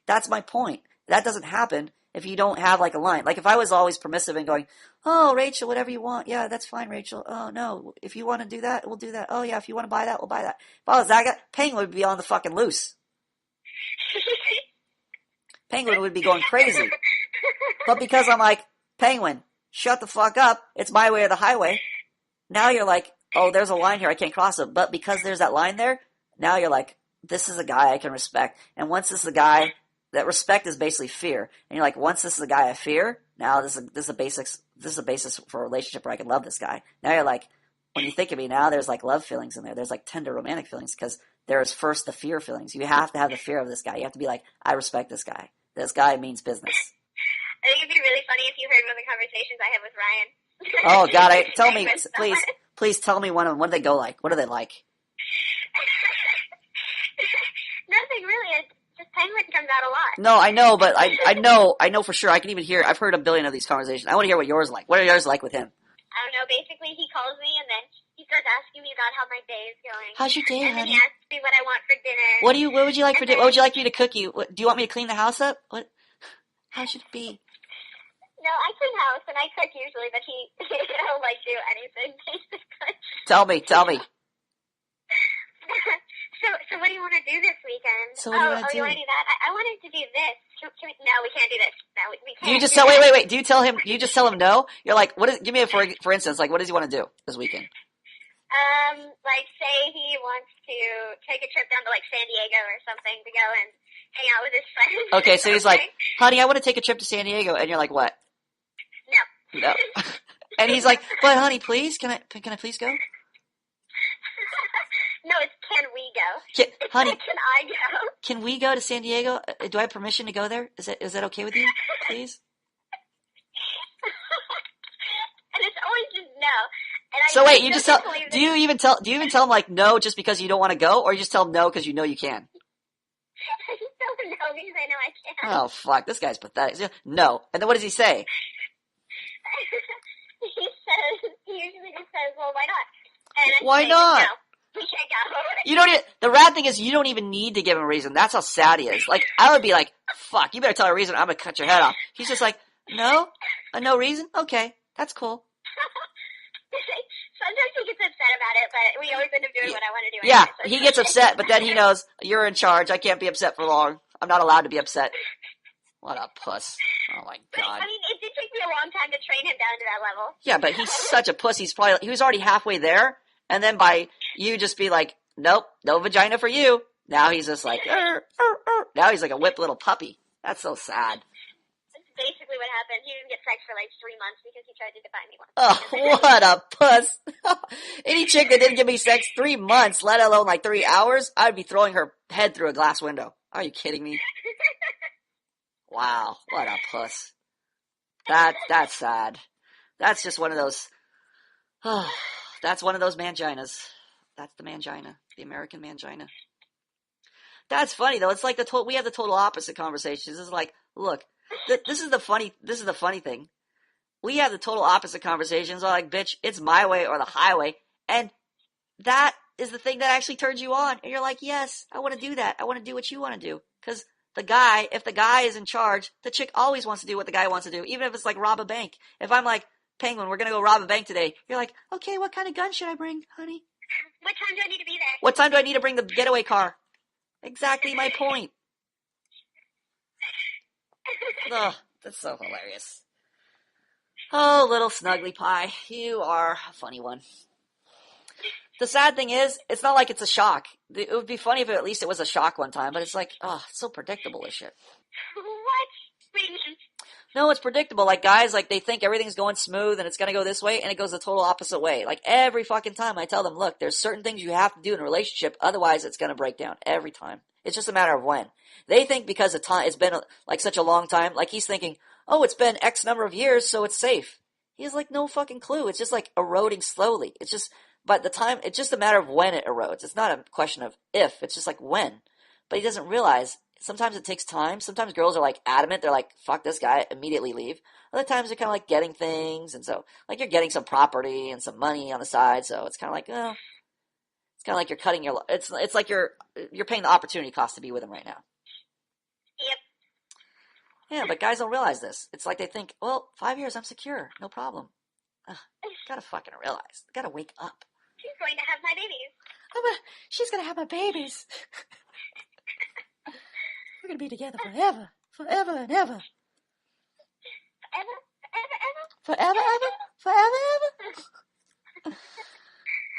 That's my point. That doesn't happen if you don't have like a line. Like if I was always permissive and going, oh, Rachel, whatever you want. Yeah, that's fine, Rachel. Oh, no, if you want to do that, we'll do that. Oh, yeah, if you want to buy that, we'll buy that. If I was that guy, Penguin would be on the fucking loose. Penguin would be going crazy. But because I'm like, Penguin, shut the fuck up. It's my way or the highway. Now you're like, oh, there's a line here. I can't cross it. But because there's that line there, now you're like, this is a guy I can respect. And once this is a guy, that respect is basically fear. And you're like, once this is a guy I fear, now this is a basis for a relationship where I can love this guy. Now you're like, when you think of me now, there's like love feelings in there. There's like tender romantic feelings because there's first the fear feelings. You have to have the fear of this guy. You have to be like, I respect this guy. This guy means business. I think it'd be really funny if you heard one of the conversations I had with Ryan. Oh God, tell me, please tell me one of them. What do they go like? What are they like? Nothing really. It's just Penguin comes out a lot. No, I know, but I know for sure. I can even hear. I've heard a billion of these conversations. I want to hear what yours like. What are yours like with him? I don't know. Basically, he calls me and then he starts asking me about how my day is going. How's your day, and honey? then he asks me what I want for dinner. What would you like for dinner? What would you like me to cook you? Do you want me to clean the house up? What? How should it be? No, I clean house and I cook usually, but he don't like do anything basically. Tell me. So what do you want to do this weekend? So what do you want to do? You want to do that? I wanted to do this. No, we can't do this. No, we can't. Do you just tell? Wait. Do you tell him? You just tell him no? You're like, what is? Give me a for instance. Like, what does he want to do this weekend? Like say he wants to take a trip down to like San Diego or something to go and hang out with his friends. Okay, so he's like, honey, I want to take a trip to San Diego, and you're like, what? No. And he's like, but honey, please, can I please go? No, it's can we go? Honey, can I go? Can we go to San Diego? Do I have permission to go there? Is that okay with you, please? And it's always just no. And so wait, you just tell? Do you even tell him like no just because you don't want to go, or you just tell him no because you know you can? I just tell him no because I know I can. Oh fuck, this guy's pathetic. No, and then what does he say? He usually just says, well, why not? And Why not? No, we can't go. You don't even, the rad thing is you don't even need to give him a reason. That's how sad he is. Like, I would be like, fuck, you better tell a reason or I'm gonna cut your head off. He's just like, no? No reason? Okay, that's cool. Sometimes he gets upset about it, but we always end up doing what I want to do. Yeah, anyway, so he gets upset, but then he knows, you're in charge. I can't be upset for long. I'm not allowed to be upset. What a puss. Oh my god. I mean, it did take me a long time to train him down to that level. Yeah, but he's such a puss. He was already halfway there, and then by you just be like, nope, no vagina for you. Now he's just like, now he's like a whipped little puppy. That's so sad. That's basically what happened. He didn't get sex for like 3 months because he tried to define me once. Oh, what a puss. Any chick that didn't give me sex 3 months, let alone like 3 hours, I'd be throwing her head through a glass window. Are you kidding me? Wow, what a puss. That's sad. That's just one of those, that's one of those manginas. That's the mangina, the American mangina. That's funny though. It's like we have the total opposite conversations. It's like, look, this is the funny thing. We have the total opposite conversations. We're like, bitch, it's my way or the highway. And that is the thing that actually turns you on. And you're like, yes, I want to do that. I want to do what you want to do. Because if the guy is in charge, the chick always wants to do what the guy wants to do, even if it's like rob a bank. If I'm like, Penguin, we're going to go rob a bank today, you're like, okay, what kind of gun should I bring, honey? What time do I need to be there? What time do I need to bring the getaway car? Exactly my point. Oh, that's so hilarious. Oh, little snuggly pie, you are a funny one. The sad thing is, it's not like it's a shock. It would be funny if at least it was a shock one time, but it's like, oh, it's so predictable as shit. What? No, it's predictable. Like guys, like they think everything's going smooth and it's gonna go this way, and it goes the total opposite way. Like every fucking time I tell them, look, there's certain things you have to do in a relationship, otherwise it's gonna break down every time. It's just a matter of when. They think because of time, it's been like such a long time. Like he's thinking, oh, it's been X number of years, so it's safe. He has like no fucking clue. It's just like eroding slowly. It's just, but the time, it's just a matter of when it erodes. It's not a question of if. It's just like when. But he doesn't realize. Sometimes it takes time. Sometimes girls are like adamant. They're like, fuck this guy, immediately leave. Other times they're kind of like getting things. And so, like you're getting some property and some money on the side. So it's kind of like, oh, it's kind of like you're cutting your, it's like you're paying the opportunity cost to be with him right now. Yep. Yeah, but guys don't realize this. It's like they think, well, 5 years, I'm secure. No problem. Gotta fucking realize. Gotta wake up. She's going to have my babies. She's gonna have my babies. We're gonna be together forever. Forever and ever. Forever, ever? Forever, ever?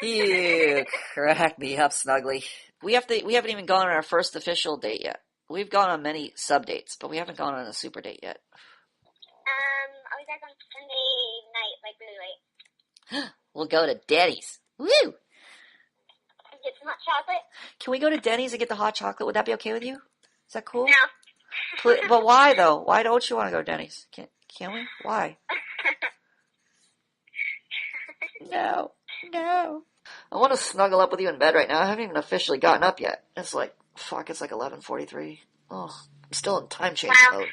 You crack me up, Snuggly. We haven't even gone on our first official date yet. We've gone on many sub dates, but we haven't gone on a super date yet. I'll be back on Sunday night, like really late. We'll go to Denny's. Woo! Get some hot chocolate. Can we go to Denny's and get the hot chocolate? Would that be okay with you? Is that cool? No. But why though? Why don't you want to go to Denny's? Can we? Why? No. I want to snuggle up with you in bed right now. I haven't even officially gotten up yet. It's like, fuck, it's like 11:43. Oh, I'm still in time change mode.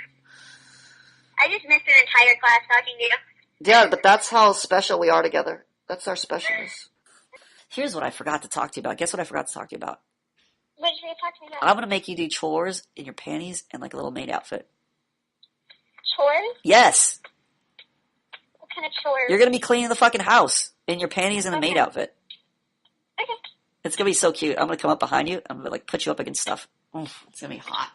I just missed an entire class talking to you. Yeah, but that's how special we are together. That's our specialness. Here's what I forgot to talk to you about. Guess what I forgot to talk to you about? What did you talk to me about? I'm going to make you do chores in your panties and like a little maid outfit. Chores? Yes. What kind of chores? You're going to be cleaning the fucking house in your panties and a maid outfit. Okay. It's going to be so cute. I'm going to come up behind you. I'm going to like put you up against stuff. It's going to be hot.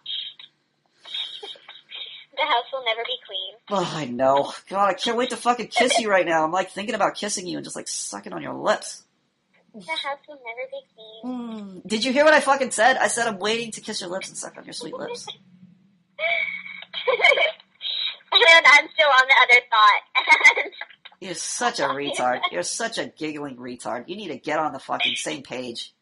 The house will never be clean. Oh, I know. God, I can't wait to fucking kiss you right now. I'm like thinking about kissing you and just like sucking on your lips. The house will never be clean. Did you hear what I fucking said? I said I'm waiting to kiss your lips and suck on your sweet lips. And I'm still on the other thought. You're such a retard. You're such a giggling retard. You need to get on the fucking same page.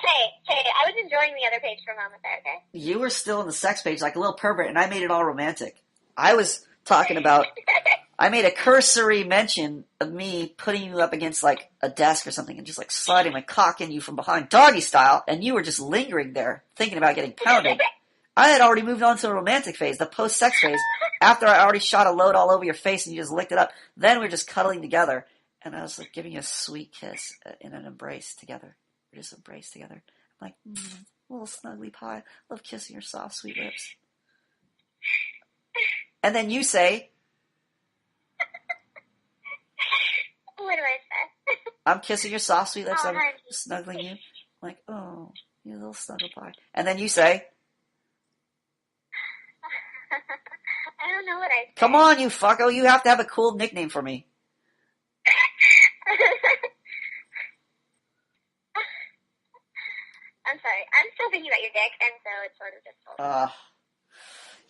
Hey, I was enjoying the other page for a moment there, okay? You were still on the sex page like a little pervert, and I made it all romantic. I was talking about... I made a cursory mention of me putting you up against like a desk or something and just like sliding my cock in you from behind doggy style, and you were just lingering there thinking about getting pounded. I had already moved on to a romantic phase, the post-sex phase, after I already shot a load all over your face and you just licked it up. Then we were just cuddling together, and I was like giving you a sweet kiss in an embrace together. We just embraced together. I'm like, little snuggly pie. Love kissing your soft, sweet lips. And then you say, What do I say? I'm kissing your soft, sweet lips. Oh, I'm honey. snuggling you. I'm like, oh, you little snuggle pie. And then you say, I don't know what I said. come on, you fucko. You have to have a cool nickname for me. I'm sorry. I'm still thinking about your dick, and so it's sort of difficult.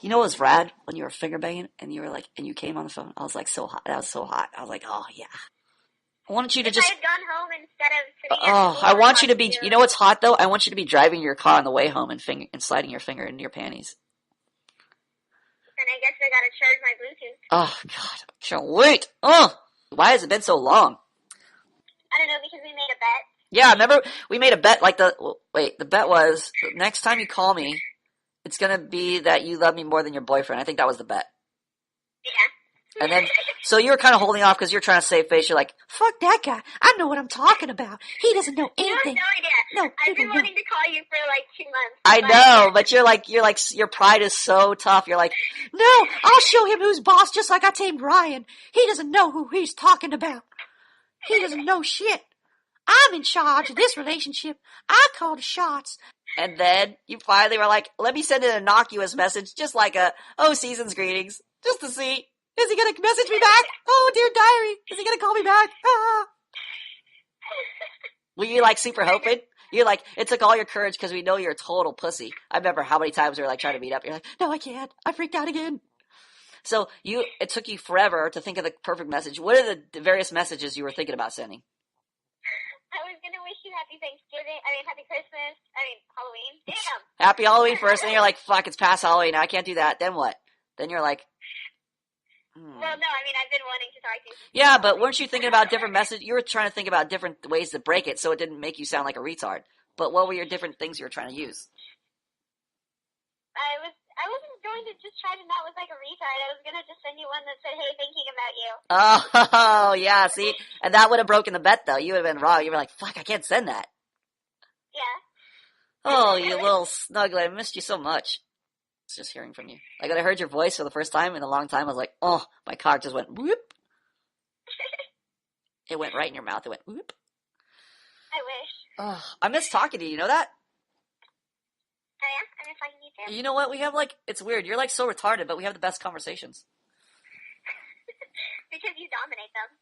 You know what was rad? When you were finger banging and you were like, and you came on the phone. I was like, so hot. That was so hot. I was like, oh yeah. I wanted you to If just. I had gone home instead of sitting at Oh, school I and want you to talking be. to You know what's hot though? I want you to be driving your car on the way home and sliding your finger into your panties. And I guess I gotta charge my Bluetooth. Oh God, I can't wait. Oh, why has it been so long? I don't know, because we made a bet. Yeah, remember we made a bet. Like the bet was next time you call me, it's gonna be that you love me more than your boyfriend. I think that was the bet. Yeah. And then, so you were kind of holding off because you're trying to save face. You're like, fuck that guy. I know what I'm talking about. He doesn't know You have anything. no idea. No, I've been wanting to call you for like 2 months. I know, but you're like, your pride is so tough. You're like, no, I'll show him who's boss just like I tamed Ryan. He doesn't know who he's talking about. He doesn't know shit. I'm in charge of this relationship. I call the shots. And then you finally were like, let me send an innocuous message, just like season's greetings, just to see. Is he going to message me back? Oh, dear diary. Is he going to call me back? Ah. Were you like super hoping? You're like, it took all your courage because we know you're a total pussy. I remember how many times we were like trying to meet up. You're like, no, I can't. I freaked out again. So it took you forever to think of the perfect message. What are the various messages you were thinking about sending? I was gonna wish you happy Thanksgiving. Happy Christmas. Halloween. Damn. Happy Halloween first, and you're like, fuck, it's past Halloween. I can't do that. Then what? Then you're like, Well, no, I've been wanting to talk to you. Yeah, but weren't you thinking about different messages? You were trying to think about different ways to break it so it didn't make you sound like a retard. But what were your different things you were trying to use? I wasn't going to just try to not look like a retard. I was gonna just send you one that said, hey, thinking about you. Oh, yeah, see? And that would have broken the bet, though. You would have been wrong. You were like, fuck, I can't send that. Yeah. Oh, you little snuggler. I missed you so much. It's just hearing from you. Like, when I heard your voice for the first time in a long time, I was like, oh, my cock just went whoop. It went right in your mouth. It went whoop. I wish. Oh, I miss talking to you. You know that? Oh, yeah? I miss talking to you, too. You know what? We have, it's weird. You're, so retarded, but we have the best conversations. Because you dominate them.